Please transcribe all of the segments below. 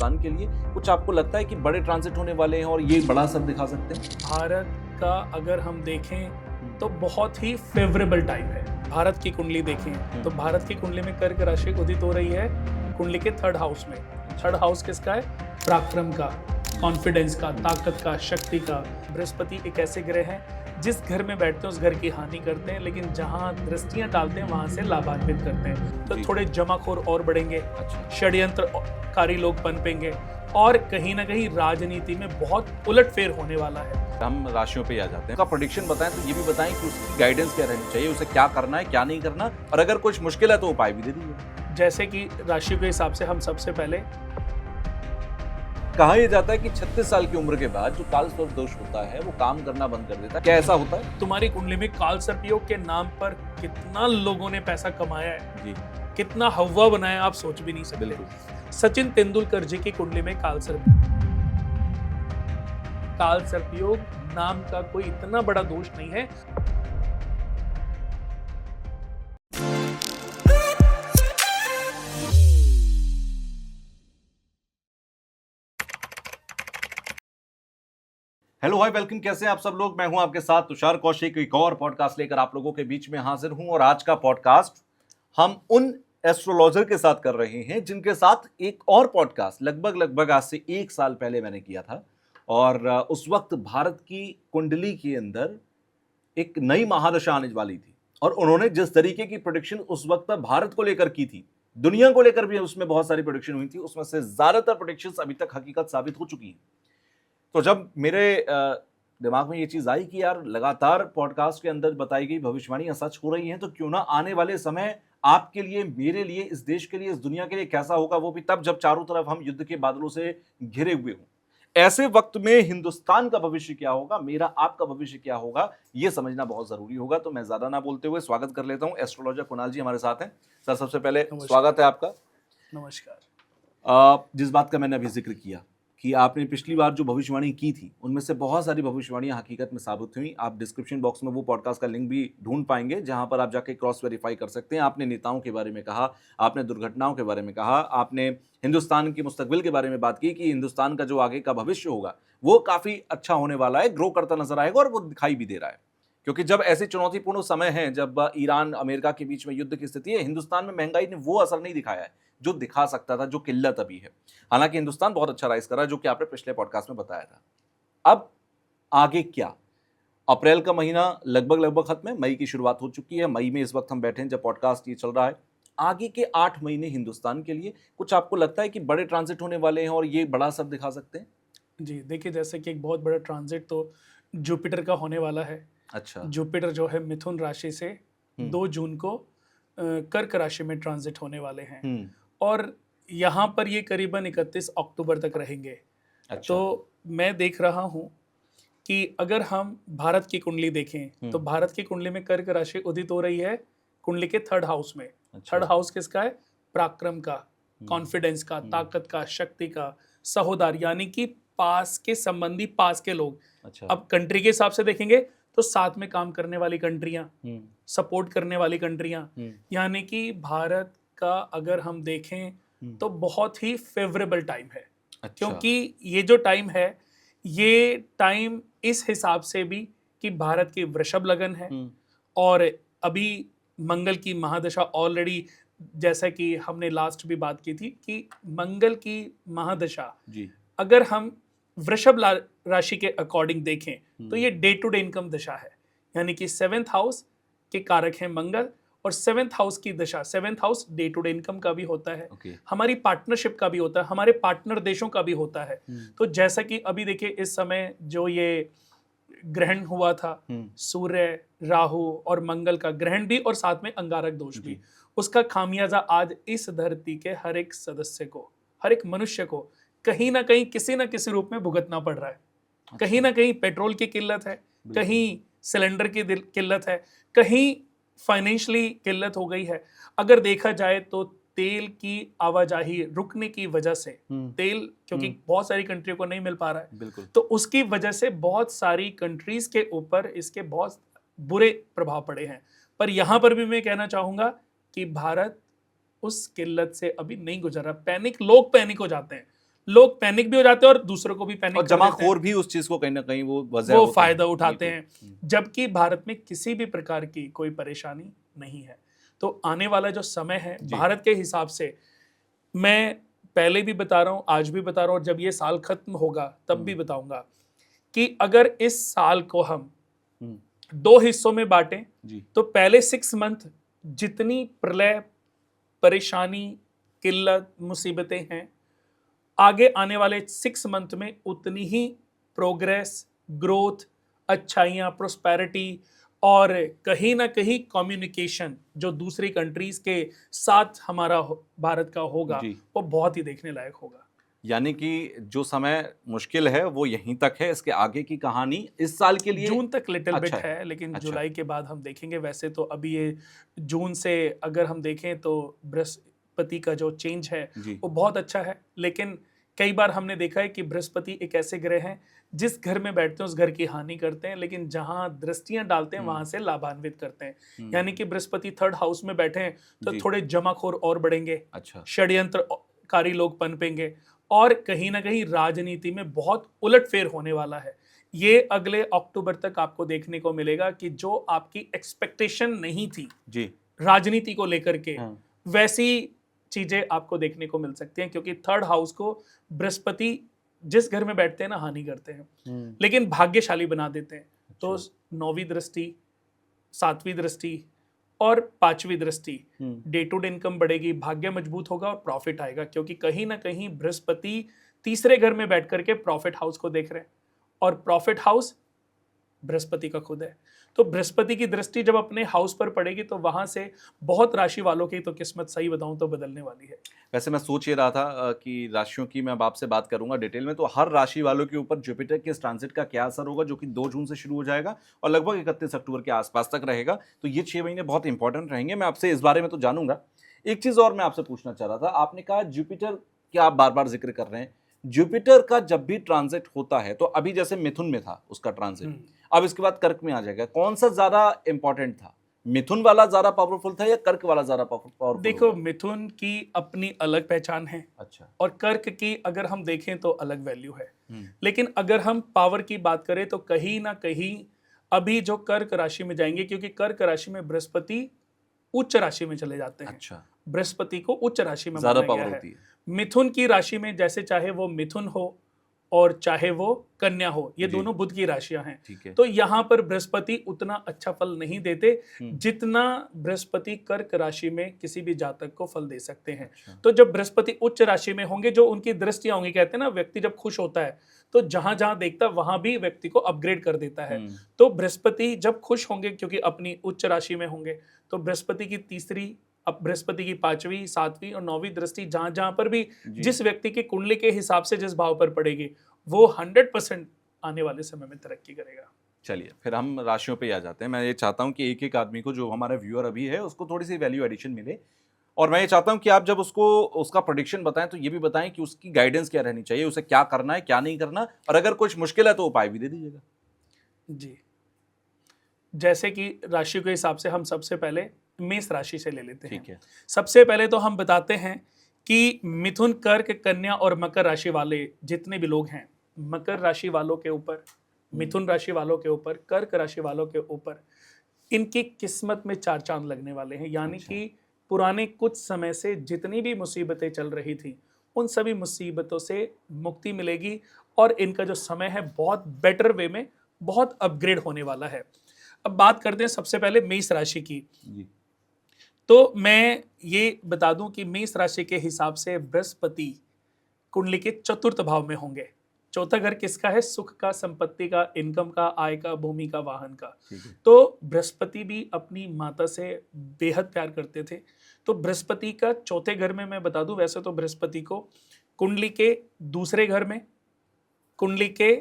हिंदुस्तान के लिए? कुछ आपको लगता है कि बड़े ट्रांजिट होने वाले हैं और ये बड़ा असर दिखा सकते हैं? भारत का अगर हम देखें तो बहुत ही फेवरेबल टाइम है। भारत की कुंडली देखें तो भारत की कुंडली में कर्क राशि उदित हो रही है कुंडली के थर्ड हाउस में। थर्ड हाउस किसका है? पराक्रम का, कॉन्फिडेंस का, ताकत का, शक्ति का। बृहस्पति एक ऐसे ग्रह हैं जिस घर में बैठते हैं उस घर की हानि करते हैं, लेकिन जहां दृष्टियां डालते हैं वहां से लाभान्वित करते हैं। तो थोड़े जमाखोर और बढ़ेंगे, षड्यंत्रकारी लोग पनपेंगे और कहीं ना कहीं राजनीति में बहुत उलटफेर होने वाला है। हम राशियों पे आ जाते हैं। का प्रेडिक्शन बताएं तो ये भी बताएं कि उसकी गाइडेंस क्या रहनी चाहिए, उसे क्या करना है, क्या नहीं करना, और अगर कुछ मुश्किल है तो उपाय भी दे दीजिए। जैसे कि राशि के हिसाब से हम सबसे पहले कहा यह जाता है कि 36 साल की उम्र के बाद जो काल सर्प दोष होता है वो काम करना बंद कर देता है। क्या ऐसा होता है? तुम्हारी कुंडली में काल सर्प योग के नाम पर कितना लोगों ने पैसा कमाया है जी, कितना हवा बनाया आप सोच भी नहीं सकते। बिल्कुल। सचिन तेंदुलकर जी की कुंडली में काल सर्प योग नाम का कोई इतना बड़ा दोष नहीं है। हेलो हाय वेलकम, कैसे हैं आप सब लोग? मैं हूं आपके साथ तुषार कौशिक, एक और पॉडकास्ट लेकर आप लोगों के बीच में हाजिर हूं। और आज का पॉडकास्ट हम उन एस्ट्रोलॉजर के साथ कर रहे हैं जिनके साथ एक और पॉडकास्ट लगभग आज से 1 साल पहले मैंने किया था। और उस वक्त भारत की कुंडली के अंदर एक नई महादशा आने वाली थी और उन्होंने जिस तरीके की प्रेडिक्शन उस वक्त पर भारत को लेकर की थी, दुनिया को लेकर भी उसमें बहुत सारी प्रेडिक्शन हुई थी, उसमें से ज्यादातर प्रेडिक्शंस अभी तक हकीकत साबित हो चुकी हैं। तो जब मेरे दिमाग में ये चीज आई कि यार लगातार पॉडकास्ट के अंदर बताई गई भविष्यवाणियां सच हो रही हैं, तो क्यों ना आने वाले समय आपके लिए, मेरे लिए, इस देश के लिए, इस दुनिया के लिए कैसा होगा, वो भी तब जब चारों तरफ हम युद्ध के बादलों से घिरे हुए हों। ऐसे वक्त में हिंदुस्तान का भविष्य क्या होगा, मेरा आपका भविष्य क्या होगा, ये समझना बहुत जरूरी होगा। तो मैं ज्यादा ना बोलते हुए स्वागत कर लेता हूं। एस्ट्रोलॉजर कुणाल जी हमारे साथ हैं। सर, सबसे पहले स्वागत है आपका। नमस्कार। जिस बात का मैंने अभी जिक्र किया कि आपने पिछली बार जो भविष्यवाणी की थी, उनमें से बहुत सारी भविष्यवाणियां हकीकत में साबित हुई। आप डिस्क्रिप्शन बॉक्स में वो पॉडकास्ट का लिंक भी ढूंढ पाएंगे जहां पर आप जाके क्रॉस वेरीफाई कर सकते हैं। आपने नेताओं के बारे में कहा, आपने दुर्घटनाओं के बारे में कहा, आपने हिंदुस्तान की मुस्तकबिल के बारे में बात की कि हिंदुस्तान का जो आगे का भविष्य होगा वो काफी अच्छा होने वाला है, ग्रो करता नजर आएगा और वो दिखाई भी दे रहा है। क्योंकि जब ऐसे चुनौतीपूर्ण समय है, जब ईरान अमेरिका के बीच में युद्ध की स्थिति है, हिंदुस्तान में महंगाई ने वो असर नहीं दिखाया है जो दिखा सकता था, जो किल्लत अभी है। हालांकि हिंदुस्तान बहुत अच्छा राइज कर रहा है, जो कि आपने पिछले पॉडकास्ट में बताया था। अब आगे क्या? अप्रैल का महीना लगभग खत्म है, मई की शुरुआत हो चुकी है। मई में इस वक्त हम बैठे हैं जब पॉडकास्ट ये चल रहा है। आगे के 8 महीने हिंदुस्तान के लिए कुछ आपको लगता है कि बड़े ट्रांजिट होने वाले हैं और ये बड़ा असर दिखा सकते हैं? जी देखिए, जैसे कि एक बहुत बड़ा ट्रांजिट तो जुपिटर का होने वाला है। अच्छा। जुपिटर जो है मिथुन राशि से 2 जून को कर्क राशि में ट्रांजिट होने वाले हैं और यहाँ पर ये करीबन 31 अक्टूबर तक रहेंगे। अच्छा। तो मैं देख रहा हूँ कि अगर हम भारत की कुंडली देखें तो भारत की कुंडली में कर्क राशि उदित हो रही है कुंडली के थर्ड हाउस में। अच्छा। थर्ड हाउस किसका है? पराक्रम का, कॉन्फिडेंस का, ताकत का, शक्ति का, सहोदर यानी कि पास के संबंधी, पास के लोग। अच्छा। अब कंट्री के हिसाब से देखेंगे तो साथ में काम करने वाली कंट्रियां, सपोर्ट करने वाली कंट्रियां, यानी कि भारत का अगर हम देखें तो बहुत ही फेवरेबल टाइम है। अच्छा। क्योंकि ये जो टाइम है, ये टाइम इस हिसाब से भी कि भारत की वृषभ लगन है और अभी मंगल की महादशा ऑलरेडी, जैसा कि हमने लास्ट भी बात की थी कि मंगल की महादशा जी। अगर हम वृषभ राशि के अकॉर्डिंग देखें तो ये डे टू डे इनकम दशा है। यानी कि 7th हाउस के कारक हैं मंगल और 7th हाउस की दशा, 7th house day to day income का भी होता है, हमारी पार्टनरशिप का भी होता है, हमारे पार्टनर देशों का भी होता है। तो जैसा कि अभी देखिए, इस समय जो ये ग्रहण हुआ था, सूर्य, राहु और मंगल का ग्रहण भी और साथ में अंगारक दोष भी, उसका खामियाजा आज इस धरती के हर एक सदस्य को, हर एक मनुष्य को कहीं ना कहीं किसी ना किसी रूप में भुगतना पड़ रहा है। अच्छा। कहीं ना कहीं पेट्रोल की किल्लत है, कहीं सिलेंडर की किल्लत है, कहीं फाइनेंशियली किल्लत हो गई है। अगर देखा जाए तो तेल की आवाजाही रुकने की वजह से, तेल क्योंकि बहुत सारी कंट्रियों को नहीं मिल पा रहा है, तो उसकी वजह से बहुत सारी कंट्रीज के ऊपर इसके बहुत बुरे प्रभाव पड़े हैं। पर यहां पर भी मैं कहना चाहूंगा कि भारत उस किल्लत से अभी नहीं गुजर रहा। लोग पैनिक हो जाते हैं, लोग पैनिक भी हो जाते हैं और दूसरों को भी पैनिक और कर देते हैं। जमाखोर भी उस चीज को कहीं ना कहीं वो वजह वो होते हैं। फायदा उठाते बिल्कुल। हैं, जबकि भारत में किसी भी प्रकार की कोई परेशानी नहीं है। तो आने वाला जो समय है जी। भारत के हिसाब से, मैं पहले भी बता रहा हूं, आज भी बता रहा हूं, जब ये साल खत्म होगा तब भी बताऊंगा कि अगर इस साल को हम हम्म, 2 हिस्सों में बांटें जी तो पहले 6 मंथ जितनी प्रलय, परेशानी, किल्लत, मुसीबतें हैं, आगे आने वाले 6 मंथ में उतनी ही प्रोग्रेस, ग्रोथ, अच्छाइयाँ, प्रोस्पेरिटी और कहीं ना कहीं कम्युनिकेशन जो दूसरी कंट्रीज के साथ हमारा भारत का होगा, जी। वो बहुत ही देखने लायक होगा। यानी कि जो समय मुश्किल है वो यहीं तक है, इसके आगे की कहानी इस साल के लिए जून तक लिटिल बिट अच्छा है, लेकिन अच्छा। जुलाई के बाद हम देखेंगे। वैसे तो अभी ये जून से अगर हम देखें तो बृहस्पति का जो चेंज है जी। वो बहुत अच्छा है, लेकिन कई बार हमने देखा है कि बृहस्पति एक ऐसे ग्रह हैं जिस घर में बैठते हैं उस घर की हानि करते हैं, लेकिन जहां दृष्टियां डालते हैं वहां से लाभान्वित करते हैं। यानी कि बृहस्पति 3rd हाउस में बैठे हैं तो जी। थोड़े जमाखोर और बढ़ेंगे, अच्छा। षड्यंत्रकारी लोग पनपेंगे, और कहीं ना कहीं राजनीति में बहुत उलटफेर होने वाला है। ये अगले अक्टूबर तक आपको देखने को मिलेगा कि जो आपकी एक्सपेक्टेशन नहीं थी जी। राजनीति को लेकर के, हाँ। वैसी चीजें आपको देखने को मिल सकती हैं, क्योंकि 3rd हाउस को बृहस्पति जिस घर में बैठते हैं ना हानि करते हैं, लेकिन भाग्यशाली बना देते हैं। तो 9वीं दृष्टि, 7वीं दृष्टि और 5वीं दृष्टि, डे टू डे इनकम बढ़ेगी, भाग्य मजबूत होगा और प्रॉफिट आएगा, क्योंकि कहीं ना कहीं बृहस्पति तीसरे घर में बैठ करके प्रॉफिट हाउस को देख रहे हैं, और प्रॉफिट हाउस बृहस्पति का खुद है। तो बृहस्पति की दृष्टि जब अपने हाउस पर पड़ेगी तो वहां से बहुत राशि वालों की तो किस्मत, सही बताऊं तो, बदलने वाली है। वैसे मैं सोच ये रहा था कि राशियों की मैं अब आपसे बात करूंगा डिटेल में, तो हर राशि वालों के ऊपर जुपिटर के इस ट्रांजिट का क्या असर होगा, जो कि 2 जून से शुरू हो जाएगा और लगभग 31 अक्टूबर के आसपास तक रहेगा। तो ये 6 महीने बहुत इंपॉर्टेंट रहेंगे, मैं आपसे इस बारे में तो जानूंगा। एक चीज और मैं आपसे पूछना चाह रहा था, आपने कहा जुपिटर की आप बार बार जिक्र कर रहे हैं, जुपिटर का जब भी ट्रांजिट होता है तो अभी जैसे मिथुन में था उसका ट्रांजिट, अब इसके बाद कर्क में आ जाएगा, कौन सा ज्यादा इंपॉर्टेंट था? मिथुन वाला ज्यादा पावरफुल था या कर्क वाला ज्यादा पावरफुल? देखो, मिथुन की अपनी अलग पहचान है, अच्छा। और कर्क की अगर हम देखें तो अलग वैल्यू है। लेकिन अगर हम पावर की बात करें तो कहीं ना कहीं अभी जो कर्क राशि में जाएंगे, क्योंकि कर्क राशि में बृहस्पति उच्च राशि में चले जाते हैं। अच्छा। बृहस्पति को उच्च राशि में ज्यादा माना पावर गया है। होती है। मिथुन की राशि में जैसे चाहे वो मिथुन हो और चाहे वो कन्या हो, ये जी। दोनों बुध की राशियां हैं। ठीक है। तो यहां पर बृहस्पति उतना अच्छा फल नहीं देते जितना बृहस्पति कर्क राशि में किसी भी जातक को फल दे सकते हैं। अच्छा। तो जब बृहस्पति उच्च राशि में होंगे, जो उनकी दृष्टियां होंगी, कहते हैं ना व्यक्ति जब खुश होता है तो जहां जहां देखता है वहां भी व्यक्ति को अपग्रेड कर देता है। तो बृहस्पति जब खुश होंगे क्योंकि अपनी उच्च राशि में होंगे, तो बृहस्पति की तीसरी, अब बृहस्पति की 5वीं, 7वीं और 9वीं दृष्टि जहां जहां पर भी जिस व्यक्ति की कुंडली के हिसाब से जिस भाव पर पड़ेगी, वो 100% आने वाले समय में तरक्की करेगा। चलिए फिर हम राशियों पे आ जाते हैं। मैं ये चाहता हूं कि एक एक आदमी को, जो हमारा व्यूअर अभी है, उसको थोड़ी सी वैल्यू एडिशन मिले, और मैं ये चाहता हूं कि आप जब उसको उसका प्रेडिक्शन बताएं तो ये भी बताएं कि उसकी गाइडेंस क्या रहनी चाहिए, उसे क्या करना है क्या नहीं करना, और अगर कुछ मुश्किल है तो उपाय भी दे दीजिएगा। जी, जैसे कि राशि के हिसाब से हम सबसे पहले मेष राशि से ले लेते हैं। ठीक है। सबसे पहले तो हम बताते हैं कि मिथुन, कर्क, कन्या और मकर राशि वाले जितने भी लोग हैं, मकर राशि वालों के ऊपर, मिथुन राशि वालों के ऊपर, कर्क राशि वालों के ऊपर, इनकी किस्मत में 4 चांद लगने वाले हैं। यानी कि पुराने कुछ समय से जितनी भी मुसीबतें चल रही थी, उन सभी मुसीबतों से मुक्ति मिलेगी, और इनका जो समय है बहुत बेटर वे में बहुत अपग्रेड होने वाला है। अब बात करते हैं सबसे पहले मेष राशि की। जी। तो मैं ये बता दूं कि मेष राशि के हिसाब से बृहस्पति कुंडली के 4th भाव में होंगे। 4था घर किसका है? सुख का, संपत्ति का, इनकम का, आय का, भूमि का, वाहन का। तो बृहस्पति भी अपनी माता से बेहद प्यार करते थे। तो बृहस्पति का 4थे घर में मैं बता दूं, वैसे तो बृहस्पति को कुंडली के 2रे घर में, कुंडली के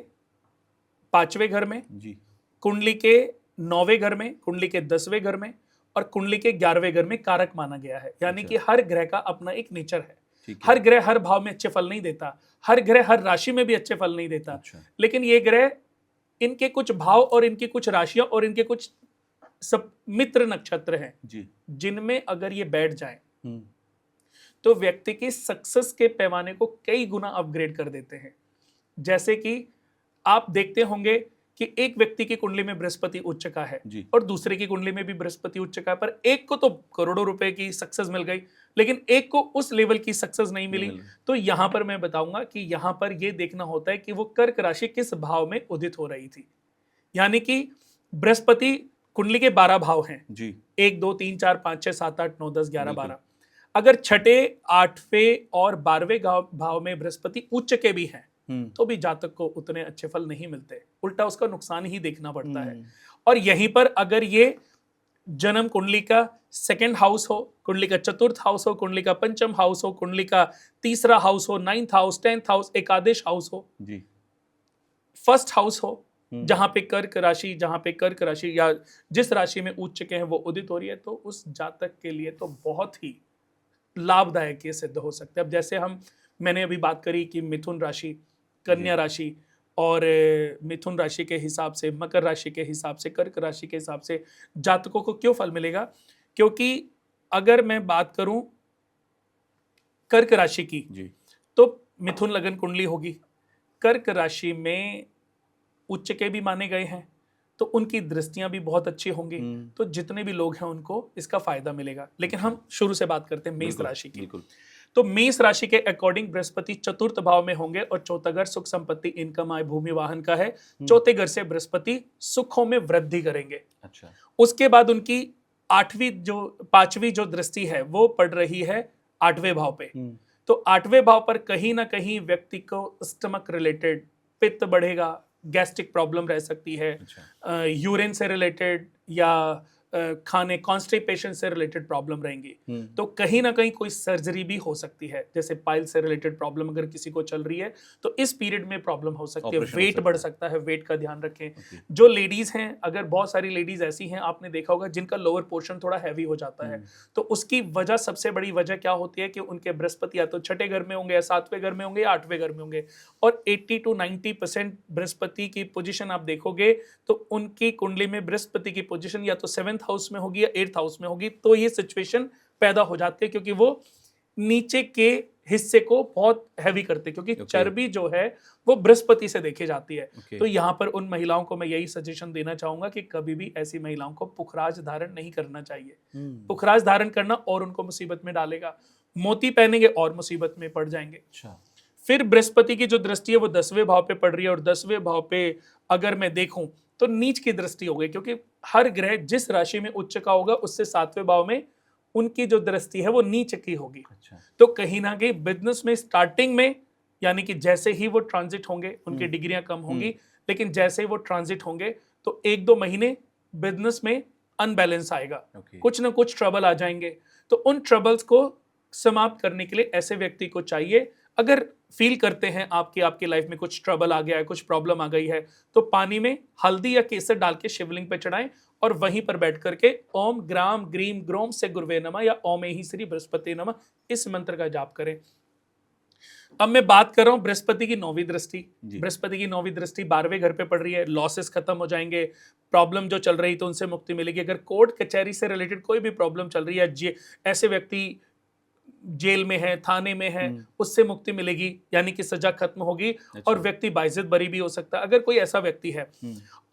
5वें घर में, जी। कुंडली के 9वें घर में, कुंडली के 10वें घर में और कुंडली के 11वें घर में कारक माना गया है। यानी कि हर ग्रह का अपना एक नेचर है। हर ग्रह हर भाव में अच्छे फल नहीं देता, हर ग्रह हर राशि में भी अच्छे फल नहीं देता। लेकिन ये ग्रह, इनके कुछ भाव और इनकी कुछ राशियां और इनके कुछ सब मित्र नक्षत्र हैं, जिनमें अगर ये बैठ जाएं तो व्यक्ति की सक्सेस के पैमाने को कई गुना अपग्रेड कर देते हैं। जैसे कि आप देखते होंगे कि एक व्यक्ति की कुंडली में बृहस्पति उच्च का है जी। और दूसरे की कुंडली में भी बृहस्पति उच्च का है, पर एक को तो करोड़ों रुपए की सक्सेस मिल गई, लेकिन एक को उस लेवल की सक्सेस नहीं मिली। तो यहां पर मैं बताऊंगा कि यहां पर यह देखना होता है कि वो कर्क राशि किस भाव में उदित हो रही थी। यानी कि बृहस्पति कुंडली के 12 भाव हैं जी। 1 2 3 4 5 6 7 8 9 10 11 12। अगर छठे, आठवें और 12वें भाव में बृहस्पति उच्च के भी हैं तो भी जातक को उतने अच्छे फल नहीं मिलते, उल्टा उसका नुकसान ही देखना पड़ता है। और यहीं पर अगर ये जन्म कुंडली का सेकंड हाउस हो, कुंडली का चतुर्थ हाउस हो, कुंडली का पंचम हाउस हो, कुंडली का तीसरा हाउस हो, 9th हाउस, 10th हाउस, एकादश हाउस हो जी, फर्स्ट हाउस हो, जहां पे कर्क राशि या जिस राशि में उच्च के हैं वो उदित हो रही है, तो उस जातक के लिए तो बहुत ही लाभदायक ये सिद्ध हो सकता है। अब जैसे मैंने अभी बात करी कि मिथुन राशि, कन्या राशि और मिथुन राशि के हिसाब से, मकर राशि के हिसाब से, कर्क राशि के हिसाब से जातकों को क्यों फल मिलेगा, क्योंकि अगर मैं बात करूं कर्क राशि की जी, तो मिथुन लगन कुंडली होगी, कर्क राशि में उच्च के भी माने गए हैं तो उनकी दृष्टियां भी बहुत अच्छी होंगी, तो जितने भी लोग हैं उनको इसका फायदा मिलेगा। लेकिन हम शुरू से बात करते हैं मेष राशि की। तो मेष राशि के अकॉर्डिंग बृहस्पति चतुर्थ भाव में होंगे और चौथा घर सुख संपत्ति, इनकम, आय, भूमि, वाहन का है। चौथे घर से बृहस्पति सुखों में वृद्धि करेंगे। अच्छा। उसके उसके बाद उनकी पांचवी जो दृष्टि है वो पड़ रही है 8वें भाव पे। तो 8वें भाव पर कहीं ना कहीं व्यक्ति को स्टमक रिलेटेड पित्त बढ़ेगा, गैस्ट्रिक प्रॉब्लम रह सकती है, अच्छा। यूरिन से रिलेटेड या खाने कॉन्स्टिपेशन से रिलेटेड प्रॉब्लम रहेंगी। तो कहीं ना कहीं कोई सर्जरी भी हो सकती है, जैसे पाइल से रिलेटेड प्रॉब्लम अगर किसी को चल रही है तो इस पीरियड में प्रॉब्लम हो सकती है, वेट बढ़ सकता है, वेट का ध्यान रखें। जो लेडीज हैं, अगर बहुत सारी लेडीज ऐसी हैं आपने देखा होगा जिनका लोअर पोर्शन थोड़ा हैवी हो जाता है, तो उसकी वजह, सबसे बड़ी वजह क्या होती है कि उनके बृहस्पति या तो छठे घर में होंगे या 7वें घर में होंगे या 8वें घर में होंगे। और 80 to 90% बृहस्पति की पोजीशन आप देखोगे तो उनकी कुंडली में बृहस्पति की पोजीशन या तो 7th हाउस में होगी या 8th हाउस में होगी, तो ये सिचुएशन पैदा हो जाती है क्योंकि वो नीचे के हिस्से को बहुत हैवी करते हैं, क्योंकि चर्बी जो है वो बृहस्पति से देखी जाती है। तो यहाँ पर उन महिलाओं को मैं यही सजेशन देना चाहूंगा कि कभी भी ऐसी महिलाओं को पुखराज धारण नहीं करना चाहिए। पुखराज धारण करना और उनको मुसीबत में डालेगा, मोती पहनेंगे और मुसीबत में पड़ जाएंगे। अच्छा। फिर बृहस्पति की जो दृष्टि है वो 10वें भाव पे पड़ रही है और 10वें भाव पे अगर मैं देखूं तो नीच की दृष्टि हो गई, क्योंकि हर ग्रह जिस राशि में उच्च का होगा उससे 7वें भाव में उनकी जो दृष्टि है वो नीच की होगी। अच्छा। तो कहीं ना कहीं बिजनेस में स्टार्टिंग में, यानी कि जैसे ही वो ट्रांजिट होंगे उनकी डिग्रियां कम होंगी, लेकिन जैसे ही वो ट्रांजिट होंगे तो 1-2 महीने बिजनेस में अनबैलेंस आएगा, कुछ ना कुछ ट्रबल आ जाएंगे। तो उन ट्रबल्स को समाप्त करने के लिए ऐसे व्यक्ति को चाहिए, अगर फील करते हैं आपकी लाइफ में कुछ ट्रबल आ गया है, कुछ प्रॉब्लम आ गई है, तो पानी में हल्दी या केसर डाल के शिवलिंग पे चढ़ाएं और वहीं पर बैठ करके ओम ग्राम ग्रीम ग्रोम से गुरुवे नमः या ओम ही श्री बृहस्पति नमः इस मंत्र का जाप करें। अब मैं बात कर रहा हूं बृहस्पति की 9वीं दृष्टि। बृहस्पति की 9वीं दृष्टि 12वें घर पे पड़ रही है, लॉसेस खत्म हो जाएंगे, प्रॉब्लम जो चल रही तो उनसे मुक्ति मिलेगी। अगर कोर्ट कचहरी से रिलेटेड कोई भी प्रॉब्लम चल रही है, ऐसे व्यक्ति जेल में है, थाने में है, उससे मुक्ति मिलेगी, यानी कि सजा खत्म होगी। अच्छा। और व्यक्ति बाइज्जत बरी भी हो सकता है अगर कोई ऐसा व्यक्ति है।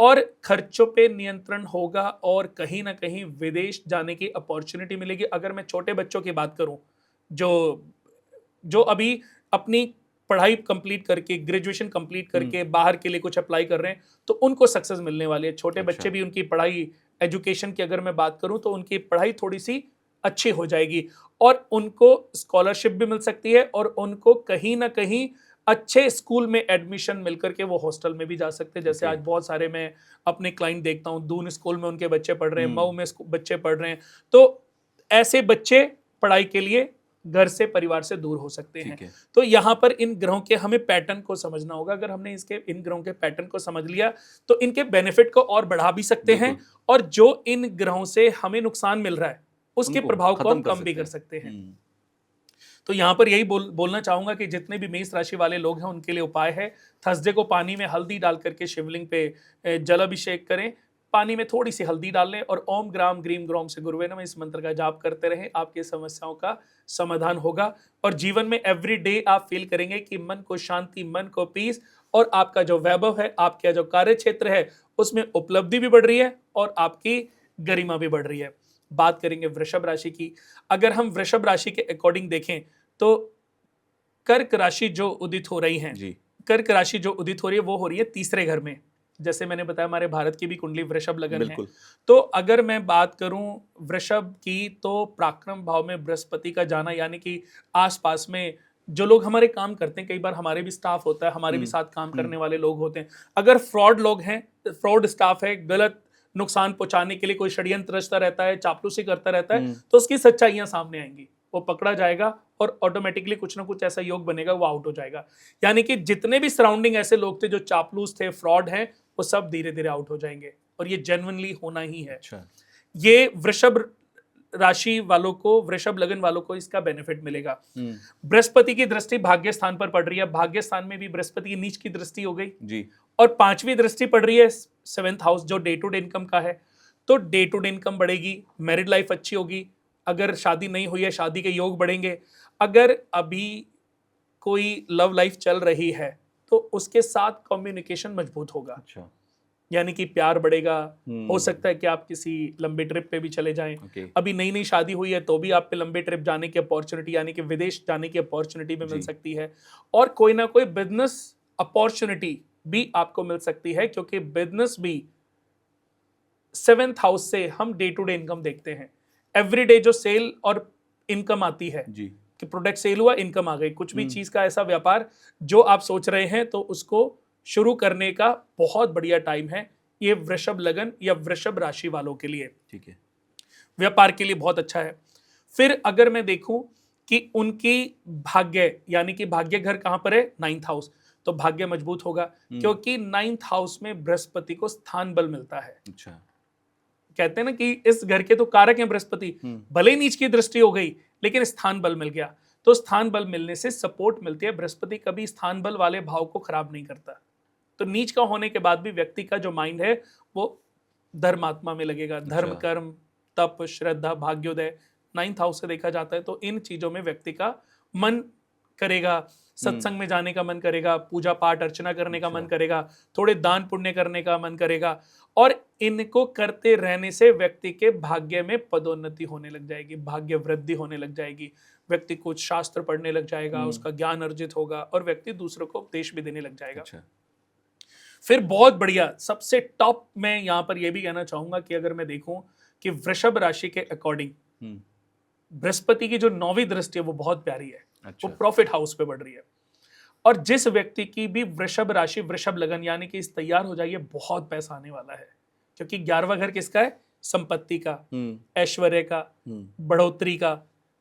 और खर्चों पे नियंत्रण होगा और कहीं ना कहीं विदेश जाने की अपॉर्चुनिटी मिलेगी। अगर मैं छोटे बच्चों की बात करूं जो अभी अपनी पढ़ाई कंप्लीट करके, ग्रेजुएशन कंप्लीट करके बाहर के लिए कुछ अप्लाई कर रहे हैं, तो उनको सक्सेस मिलने वाली है। छोटे बच्चे भी, उनकी पढ़ाई, एजुकेशन की अगर मैं बात करूं तो उनकी पढ़ाई थोड़ी सी अच्छी हो जाएगी और उनको स्कॉलरशिप भी मिल सकती है और उनको कहीं ना कहीं अच्छे स्कूल में एडमिशन मिलकर के वो हॉस्टल में भी जा सकते हैं। जैसे आज बहुत सारे मैं अपने क्लाइंट देखता हूं, दून स्कूल में उनके बच्चे पढ़ रहे हैं, मऊ में बच्चे पढ़ रहे हैं, तो ऐसे बच्चे पढ़ाई के लिए घर से, परिवार से दूर हो सकते हैं। तो यहाँ पर इन ग्रहों के हमें पैटर्न को समझना होगा। अगर हमने इन ग्रहों के पैटर्न को समझ लिया तो इनके बेनिफिट को और बढ़ा भी सकते हैं और जो इन ग्रहों से हमें नुकसान मिल रहा है उसके प्रभाव को हम कम भी कर सकते हैं। तो यहां पर यही बोलना चाहूंगा कि जितने भी मेष राशि वाले लोग हैं उनके लिए उपाय है, थर्सडे को पानी में हल्दी डाल करके शिवलिंग पे जल अभिषेक करें, पानी में थोड़ी सी हल्दी डाल लें और ओम ग्राम ग्रीम ग्रोम से गुरुवे नमः इस मंत्र का जाप करते रहें, आपकी समस्याओं का समाधान होगा। और जीवन में एवरी डे आप फील करेंगे कि मन को शांति, मन को पीस, और आपका जो वैभव है, आपका जो कार्य क्षेत्र है, उसमें उपलब्धि भी बढ़ रही है और आपकी गरिमा भी बढ़ रही है। बात करेंगे वृषभ राशि की। अगर हम वृषभ राशि के अकॉर्डिंग देखें तो कर्क राशि जो उदित हो रही है, कर्क राशि जो उदित हो रही है वो हो रही है तीसरे घर में। जैसे मैंने बताया हमारे भारत की भी कुंडली वृषभ लगन है। तो अगर मैं बात करूं वृषभ की, तो पराक्रम भाव में बृहस्पति का जाना, यानी कि आसपास में जो लोग हमारे काम करते हैं, कई बार हमारे भी स्टाफ होता है, हमारे भी साथ काम करने वाले लोग होते हैं, अगर फ्रॉड लोग हैं, फ्रॉड स्टाफ है, गलत नुकसान पहुंचाने के लिए कोई षड्यंत्र रचता रहता है, चापलूसी करता रहता है, तो उसकी सच्चाइयां सामने आएंगी, वो पकड़ा जाएगा और ऑटोमेटिकली कुछ ना कुछ ऐसा योग बनेगा, वो आउट हो जाएगा। यानी कि जितने भी सराउंडिंग ऐसे लोग थे जो चापलूस थे, फ्रॉड हैं, वो सब धीरे धीरे आउट हो जाएंगे, और ये जेन्युइनली होना ही है। ये वृषभ राशि वालों को, वृषभ लगन वालों को इसका बेनिफिट मिलेगा। बृहस्पति की दृष्टि भाग्य स्थान पर पड़ रही है, भाग्य स्थान में भी बृहस्पति की नीच की दृष्टि हो गई जी, और 5वीं दृष्टि पड़ रही है 7th हाउस जो डे टू डे इनकम का है। तो डे टू डे इनकम बढ़ेगी, मैरिड लाइफ अच्छी होगी, अगर शादी नहीं हुई है शादी के योग बढ़ेंगे, अगर अभी कोई लव लाइफ चल रही है तो उसके साथ कम्युनिकेशन मजबूत होगा। अच्छा। यानी कि प्यार बढ़ेगा। हो सकता है कि आप किसी लंबे ट्रिप पे भी चले जाएं। अभी नई नई शादी हुई है तो भी आप पे लंबे ट्रिप जाने की अपॉर्चुनिटी, यानी कि विदेश जाने की अपॉर्चुनिटी भी मिल सकती है, और कोई ना कोई बिजनेस अपॉर्चुनिटी भी आपको मिल सकती है, क्योंकि बिजनेस भी 7th हाउस से हम डे टू डे इनकम देखते हैं। एवरीडे जो सेल और इनकम आती है जी, कि प्रोडक्ट सेल हुआ, इनकम आ गई, कुछ भी चीज का ऐसा व्यापार जो आप सोच रहे हैं तो उसको शुरू करने का बहुत बढ़िया टाइम है ये वृषभ लगन या वृषभ राशि वालों के लिए। ठीक है, व्यापार के लिए बहुत अच्छा है। फिर अगर मैं देखूं कि उनकी भाग्य, यानी कि भाग्य घर कहां पर है, 9th हाउस, तो भाग्य मजबूत होगा, क्योंकि 9th हाउस में बृहस्पति को स्थान बल मिलता है। अच्छा, कहते हैं ना कि इस घर के तो कारक हैं बृहस्पति, भले ही नीच की दृष्टि हो गई लेकिन स्थान बल मिल गया, तो स्थान बल मिलने से सपोर्ट मिलती है। बृहस्पति कभी स्थान बल वाले भाव को खराब नहीं करता, तो नीच का होने के बाद भी व्यक्ति का जो माइंड है वो धर्मात्मा में लगेगा। धर्म, कर्म, तप, श्रद्धा, भाग्योदय 9th हाउस से देखा जाता है, तो इन चीजों में व्यक्ति का मन करेगा, सत्संग में जाने का मन करेगा, पूजा पाठ अर्चना करने का मन करेगा, थोड़े दान पुण्य करने का मन करेगा, और इनको करते रहने से व्यक्ति के भाग्य में पदोन्नति होने लग जाएगी, भाग्य वृद्धि होने लग जाएगी, व्यक्ति कुछ शास्त्र पढ़ने लग जाएगा, उसका ज्ञान अर्जित होगा, और व्यक्ति दूसरों को उपदेश भी देने लग जाएगा। अच्छा। फिर बहुत बढ़िया, सबसे टॉप में यहां पर यह भी कहना चाहूंगा कि अगर मैं देखूं कि वृषभ राशि के अकॉर्डिंग बृहस्पति की जो 9वीं दृष्टि है वो बहुत प्यारी है। अच्छा। वो प्रॉफिट हाउस पे बढ़ रही है, और जिस व्यक्ति की भी वृषभ राशि, वृषभ लगन, यानी कि इस तैयार हो जाइए, बहुत पैसा आने वाला है, क्योंकि 11वां घर किसका है, संपत्ति का, ऐश्वर्य का, बढ़ोतरी का,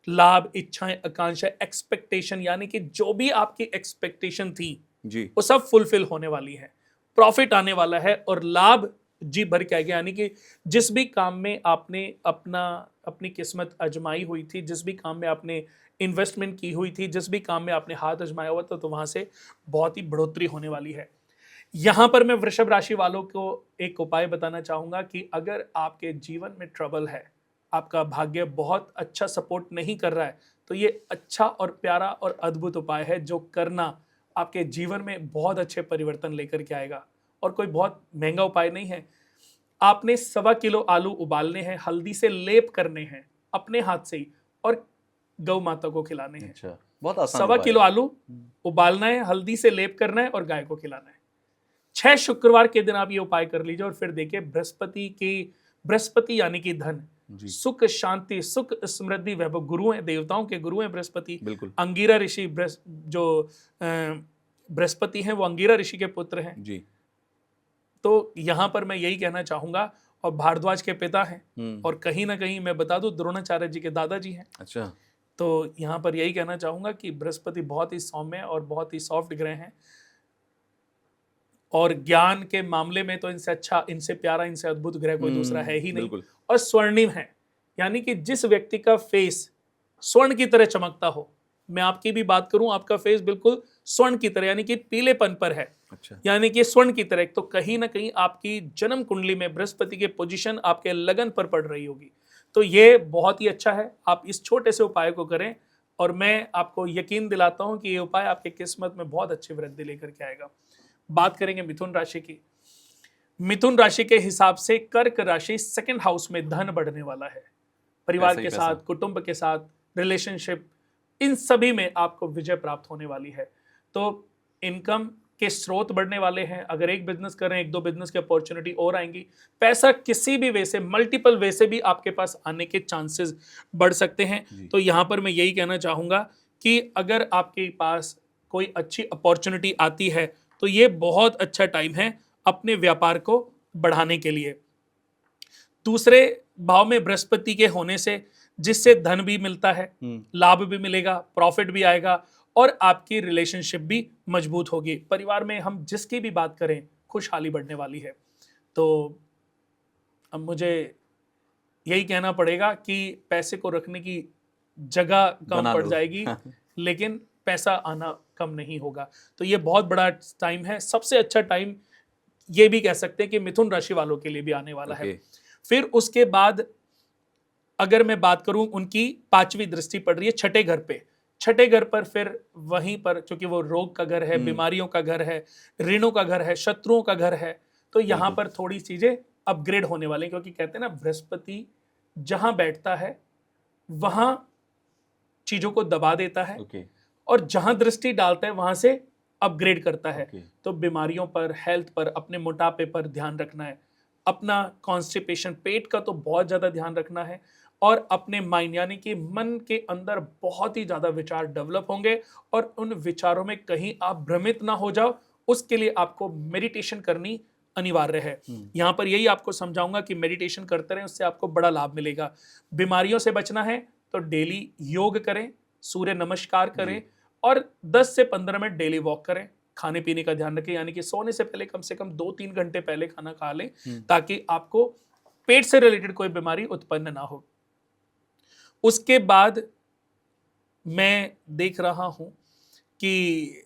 लाभ, इच्छाएं, आकांक्षा, एक्सपेक्टेशन, यानी कि जो भी आपकी एक्सपेक्टेशन थी जी, वो सब फुलफिल होने वाली है, प्रॉफिट आने वाला है, और लाभ जी भर के आएगा। यानी कि जिस भी काम में आपने अपनी किस्मत आजमाई हुई थी, जिस भी काम में आपने इन्वेस्टमेंट की हुई थी, जिस भी काम में आपने हाथ आजमाया हुआ था, तो वहां से बहुत ही बढ़ोतरी होने वाली है। यहां पर मैं वृषभ राशि वालों को एक उपाय बताना चाहूंगा कि अगर आपके जीवन में ट्रबल है, आपका भाग्य बहुत अच्छा सपोर्ट नहीं कर रहा है, तो ये अच्छा और प्यारा और अद्भुत उपाय है जो करना आपके जीवन में बहुत अच्छे परिवर्तन लेकर के आएगा। और कोई बहुत महंगा उपाय नहीं है, आपने 1.25 किलो आलू उबालने हैं, हल्दी से लेप करने हैं अपने हाथ से ही, और गौ माता को खिलाने हैं। अच्छा, बहुत आसान। 1.25 किलो आलू उबालना है, हल्दी से लेप करना है और गाय को खिलाना है। 6 शुक्रवार के दिन आप ये उपाय कर लीजिए, और फिर देखिए बृहस्पति यानी कि धन, सुख, शांति, सुख, समृद्धि, वैभव, गुरु हैं, देवताओं के गुरु हैं बृहस्पति। अंगिरा ऋषि जो बृहस्पति हैं वो अंगिरा ऋषि के पुत्र हैं जी। तो यहां पर मैं यही कहना चाहूंगा, और भारद्वाज के पिता हैं, और कहीं ना कहीं मैं बता दूं द्रोणाचार्य जी के दादाजी हैं। अच्छा। तो यहां पर यही कहना चाहूंगा कि बृहस्पति बहुत ही सौम्य और बहुत ही सॉफ्ट ग्रह हैं, और ज्ञान के मामले में तो इनसे अच्छा, इनसे प्यारा, इनसे अद्भुत ग्रह कोई दूसरा है ही नहीं। और स्वर्णिम है, यानी कि जिस व्यक्ति का फेस स्वर्ण की तरह चमकता हो, मैं आपकी भी बात करूं, आपका फेस बिल्कुल स्वर्ण की तरह यानी कि पीलेपन पर है, अच्छा, यानी कि स्वर्ण की तरह। तो कहीं ना कहीं आपकी जन्म कुंडली में बृहस्पति की पोजीशन आपके लगन पर पड़ रही होगी। तो ये बहुत ही अच्छा है, आप इस छोटे से उपाय को करें और मैं आपको यकीन दिलाता हूं कि ये उपाय आपकी किस्मत में बहुत अच्छी वृद्धि लेकर के आएगा। बात करेंगे मिथुन राशि की। मिथुन राशि के हिसाब से कर्क राशि सेकंड हाउस में धन बढ़ने वाला है। परिवार पैसा ही के पैसा। साथ, कुटुंब के साथ, रिलेशनशिप, इन सभी में आपको विजय प्राप्त होने वाली है। तो इनकम के स्रोत बढ़ने वाले हैं। अगर एक बिजनेस कर रहे हैं, एक दो बिजनेस की अपॉर्चुनिटी और आएंगी। पैसा किसी भी वे से, मल्टीपल वे से भी आपके पास आने के चांसेस बढ़ सकते हैं। तो यहां पर मैं यही कहना चाहूंगा कि अगर आपके पास कोई अच्छी अपॉर्चुनिटी आती है तो ये बहुत अच्छा टाइम है अपने व्यापार को बढ़ाने के लिए। दूसरे भाव में बृहस्पति के होने से जिससे धन भी मिलता है, लाभ भी मिलेगा, प्रॉफिट भी आएगा और आपकी रिलेशनशिप भी मजबूत होगी। परिवार में हम जिसकी भी बात करें, खुशहाली बढ़ने वाली है। तो अब मुझे यही कहना पड़ेगा कि पैसे को रखने की जगह कम बना पड़ लो। जाएगी, लेकिन पैसा आना कम नहीं होगा। तो ये बहुत बड़ा टाइम है। सबसे अच्छा टाइम ये भी कह सकते हैं कि मिथुन राशि वालों के लिए भी आने वाला है। ओके। फिर उसके बाद अगर मैं बात करूं, उनकी 5वीं दृष्टि पड़ रही है छठे घर पे। छठे घर पर फिर वहीं पर, क्योंकि वो रोग का घर है, बीमारियों का घर है, ऋणों का घर है, शत्रुओं का घर है, तो यहां पर थोड़ी चीजें अपग्रेड होने वाले हैं। क्योंकि कहते हैं ना, बृहस्पति जहां बैठता है वहां चीजों को दबा देता है ओके। और जहां दृष्टि डालता है वहां से अपग्रेड करता है। ओके। तो बीमारियों पर, हेल्थ पर, अपने मोटापे पर ध्यान रखना है, अपना कॉन्स्टिपेशन, पेट का तो बहुत ज्यादा ध्यान रखना है, और अपने माइंड यानी कि मन के अंदर बहुत ही ज्यादा विचार डेवलप होंगे और उन विचारों में कहीं आप भ्रमित ना हो जाओ, उसके लिए आपको मेडिटेशन करनी अनिवार्य है। यहां पर यही आपको समझाऊंगा कि मेडिटेशन करते रहें, उससे आपको बड़ा लाभ मिलेगा। बीमारियों से बचना है तो डेली योग करें, सूर्य नमस्कार करें और 10 से 15 मिनट डेली वॉक करें। खाने पीने का ध्यान रखें, यानी कि सोने से पहले कम से कम 2-3 घंटे पहले खाना खा लें, ताकि आपको पेट से रिलेटेड कोई बीमारी उत्पन्न ना हो। उसके बाद मैं देख रहा हूं कि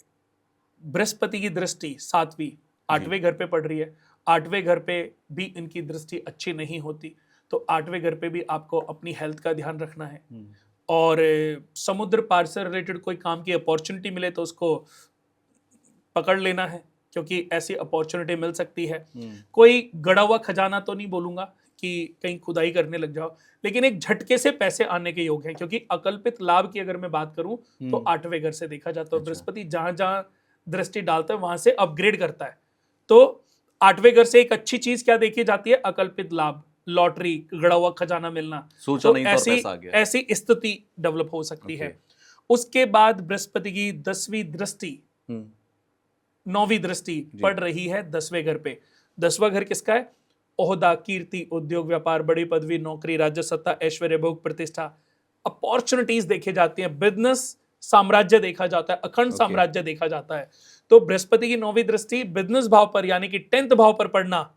बृहस्पति की दृष्टि 7वीं 8वें घर पे पड़ रही है। 8वें घर पे भी इनकी दृष्टि अच्छी नहीं होती। तो 8वें घर पे भी आपको अपनी हेल्थ का ध्यान रखना है। और समुद्र पार से रिलेटेड कोई काम की अपॉर्चुनिटी मिले तो उसको पकड़ लेना है, क्योंकि ऐसी अपॉर्चुनिटी मिल सकती है। कोई गड़ा हुआ खजाना तो नहीं बोलूंगा कि कहीं खुदाई करने लग जाओ, लेकिन एक झटके से पैसे आने के योग हैं। क्योंकि अकल्पित लाभ की अगर मैं बात करूं तो 8वें घर से देखा जाता है। बृहस्पति जहां जहां दृष्टि डालता है वहां से अपग्रेड करता है। तो 8वें घर से एक अच्छी चीज क्या देखी जाती है? अकल्पित लाभ, लॉटरी, गड़ा हुआ खजाना मिलना। सोचा तो नहीं था और पैसा आ गया। ऐसी स्थिति डेवलप हो सकती है। उसके बाद बृहस्पति की 10वीं दृष्टि, 9वीं दृष्टि पड़ रही है 10वें घर पे। 10वां घर किसका है? ओहदा, कीर्ति, उद्योग, व्यापार, बड़ी पदवी, नौकरी, राज्य सत्ता, ऐश्वर्य, भोग, प्रतिष्ठा, अपॉर्चुनिटीज देखे जाती हैं, बिजनेस साम्राज्य देखा जाता है, अखंड साम्राज्य देखा जाता है। तो बृहस्पति की 9वीं दृष्टि बिजनेस भाव पर यानी कि 10th भाव पर पड़ना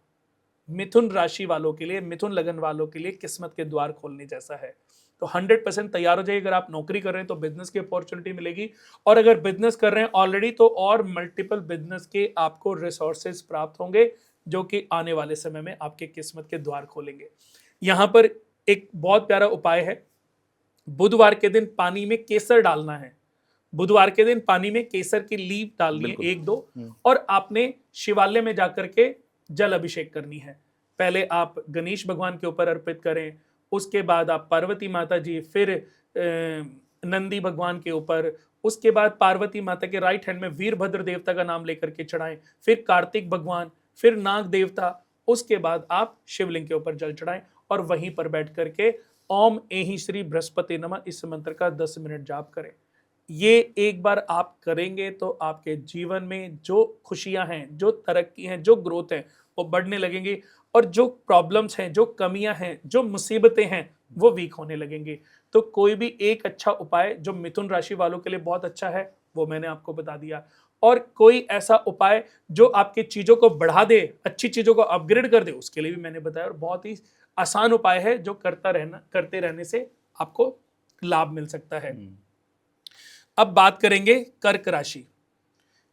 मिथुन राशि वालों के लिए, मिथुन लगन वालों के लिए किस्मत के द्वार खोलने जैसा है। तो 100% तैयार हो जाइए। अगर आप नौकरी कर रहे हैं तो बिजनेस की अपॉर्चुनिटी मिलेगी, और अगर बिजनेस कर रहे हैं ऑलरेडी तो और मल्टीपल बिजनेस के आपको रिसोर्सेज प्राप्त होंगे, जो कि आने वाले समय में आपके किस्मत के द्वार खोलेंगे। यहां पर एक बहुत प्यारा उपाय है, बुधवार के दिन पानी में केसर डालना है। बुधवार के दिन पानी में केसर की लीफ डालनी है, 1-2, और आपने शिवालय में जाकर के जल अभिषेक करनी है। पहले आप गणेश भगवान के ऊपर अर्पित करें, उसके बाद आप पार्वती माता जी, फिर नंदी भगवान के ऊपर, उसके बाद पार्वती माता के राइट हैंड में वीरभद्र देवता का नाम लेकर के चढ़ाएं, फिर कार्तिक भगवान, फिर नाग देवता, उसके बाद आप शिवलिंग के ऊपर जल चढ़ाएं और वहीं पर बैठ करके ओम एहि श्री बृहस्पति नमः इस मंत्र का 10 मिनट जाप करें। ये एक बार आप करेंगे तो आपके जीवन में जो खुशियां हैं, जो तरक्की हैं, जो ग्रोथ है, वो बढ़ने लगेंगी, और जो प्रॉब्लम्स हैं, जो कमियां हैं, जो मुसीबतें हैं, वो वीक होने लगेंगी। तो कोई भी एक अच्छा उपाय जो मिथुन राशि वालों के लिए बहुत अच्छा है वो मैंने आपको बता दिया, और कोई ऐसा उपाय जो आपकी चीजों को बढ़ा दे, अच्छी चीजों को अपग्रेड कर दे, उसके लिए भी मैंने बताया। और बहुत ही आसान उपाय है जो करते रहने से आपको लाभ मिल सकता है। अब बात करेंगे कर्क राशि।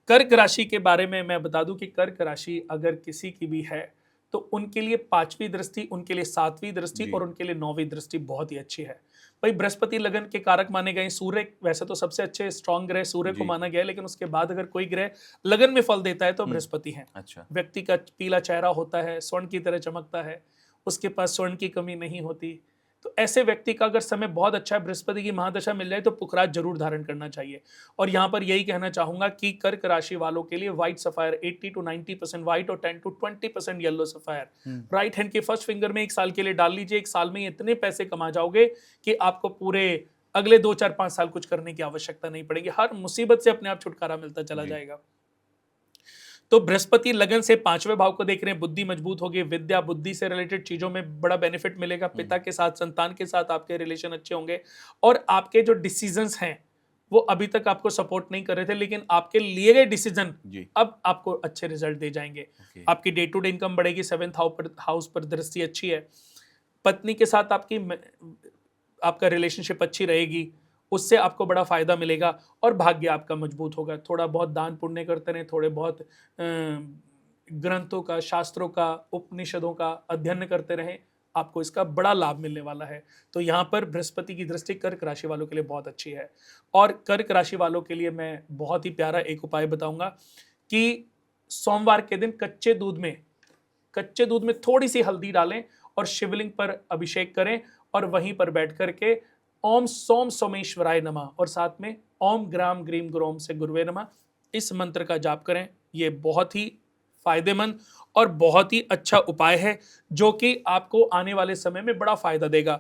कर्क राशि के बारे में मैं बता दूं कि कर्क राशि अगर किसी की भी है तो उनके लिए 5वीं दृष्टि, उनके लिए 7वीं दृष्टि जी। और उनके लिए 9वीं दृष्टि बहुत ही अच्छी है। भाई बृहस्पति लगन के कारक माने गए, सूर्य वैसे तो सबसे अच्छे स्ट्रांग ग्रह सूर्य को जी। माना गया है, लेकिन उसके बाद अगर कोई ग्रह लगन में फल देता है तो बृहस्पति है। अच्छा। व्यक्ति का पीला चेहरा होता है, स्वर्ण की तरह चमकता है, उसके पास स्वर्ण की कमी नहीं होती। तो ऐसे व्यक्ति का अगर समय बहुत अच्छा है, बृहस्पति की महादशा मिल जाए तो पुखराज जरूर धारण करना चाहिए। और यहाँ पर यही कहना चाहूंगा कि कर्क राशि वालों के लिए व्हाइट सफायर 80 to 90% व्हाइट और 10 to 20% yellow sapphire right hand के फर्स्ट फिंगर में 1 साल के लिए डाल लीजिए। 1 साल में इतने पैसे कमा जाओगे कि आपको पूरे अगले 2 4 5 साल कुछ करने की आवश्यकता नहीं पड़ेगी। हर मुसीबत से अपने आप छुटकारा मिलता चला जाएगा। तो बृहस्पति लगन से 5वें भाव को देख रहे हैं, बुद्धि मजबूत होगी, विद्या बुद्धि से रिलेटेड चीजों में बड़ा बेनिफिट मिलेगा। पिता के साथ, संतान के साथ आपके रिलेशन अच्छे होंगे और आपके जो डिसीजंस हैं वो अभी तक आपको सपोर्ट नहीं कर रहे थे, लेकिन आपके लिए गए डिसीजन अब आपको अच्छे रिजल्ट दे जाएंगे। आपकी डे टू डे इनकम बढ़ेगी, 7th हाउस पर दृष्टि अच्छी है। पत्नी के साथ आपका रिलेशनशिप अच्छी रहेगी, उससे आपको बड़ा फायदा मिलेगा और भाग्य आपका मजबूत होगा। थोड़ा बहुत दान पुण्य करते रहें, थोड़े बहुत ग्रंथों का, शास्त्रों का, उपनिषदों का अध्ययन करते रहें, आपको इसका बड़ा लाभ मिलने वाला है। तो यहाँ पर बृहस्पति की दृष्टि कर्क राशि वालों के लिए बहुत अच्छी है। और कर्क राशि वालों के लिए मैं बहुत ही प्यारा एक उपाय बताऊंगा कि सोमवार के दिन कच्चे दूध में थोड़ी सी हल्दी डालें और शिवलिंग पर अभिषेक करें और वहीं पर बैठ करके ओम सोम सोमेश्वराय नमः और साथ में ओम ग्राम ग्रीम ग्रोम से गुरुवे नमः इस मंत्र का जाप करें। ये बहुत ही फायदेमंद और बहुत ही अच्छा उपाय है जो कि आपको आने वाले समय में बड़ा फायदा देगा।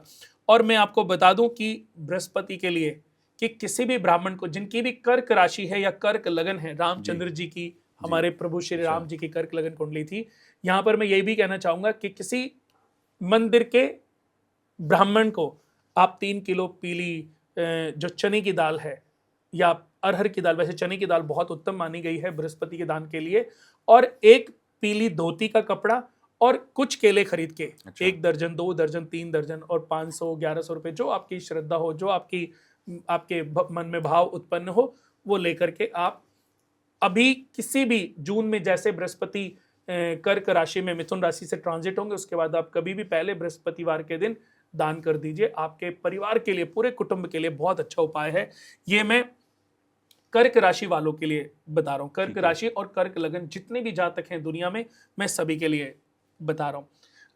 और मैं आपको बता दूं कि बृहस्पति के लिए कि किसी भी ब्राह्मण को जिनकी भी कर्क राशि है या कर्क लगन है, रामचंद्र जी की, हमारे प्रभु श्री राम जी की कर्क लगन कुंडली थी। यहां पर मैं ये भी कहना चाहूंगा कि किसी मंदिर के ब्राह्मण को आप 3 किलो पीली जो चने की दाल है या अरहर की दाल, वैसे चने की दाल बहुत उत्तम मानी गई है बृहस्पति के दान के लिए, और एक पीली धोती का कपड़ा और कुछ केले खरीद के 1 दर्जन, 2 दर्जन, 3 दर्जन और 500 1100 रुपए, जो आपकी श्रद्धा हो, जो आपके मन में भाव उत्पन्न हो, वो लेकर के आप अभी किसी भी जून में जैसे बृहस्पति कर्क राशि में मिथुन राशि से ट्रांजिट होंगे, उसके बाद आप कभी भी पहले बृहस्पतिवार के दिन दान कर दीजिए। आपके परिवार के लिए, पूरे कुटुंब के लिए बहुत अच्छा उपाय है। ये मैं कर्क राशि वालों के लिए बता रहा हूं। कर्क राशि और कर्क लगन जितने भी जातक हैं दुनिया में, मैं सभी के लिए बता रहा हूं।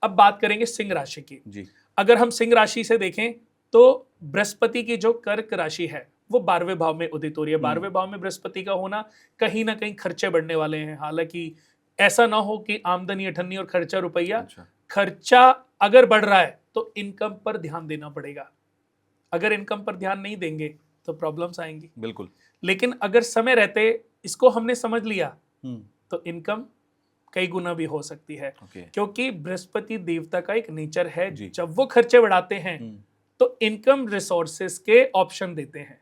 अब बात करेंगे सिंह राशि की। अगर हम सिंह राशि से देखें तो बृहस्पति की जो कर्क राशि है वो 12वें भाव में उदित हो रही है। 12वें भाव में बृहस्पति का होना कहीं ना कहीं खर्चे बढ़ने वाले हैं। हालांकि ऐसा ना हो कि आमदनी अठन्नी और खर्चा रुपया। खर्चा अगर बढ़ रहा है तो इनकम पर ध्यान देना पड़ेगा। अगर इनकम पर ध्यान नहीं देंगे तो प्रॉब्लम्स आएंगी। बिल्कुल। लेकिन अगर समय रहते इसको हमने समझ लिया तो इनकम कई गुना भी हो सकती है। क्योंकि बृहस्पति देवता का एक नेचर है, जब वो खर्चे बढ़ाते हैं तो इनकम रिसोर्सेस के ऑप्शन देते हैं।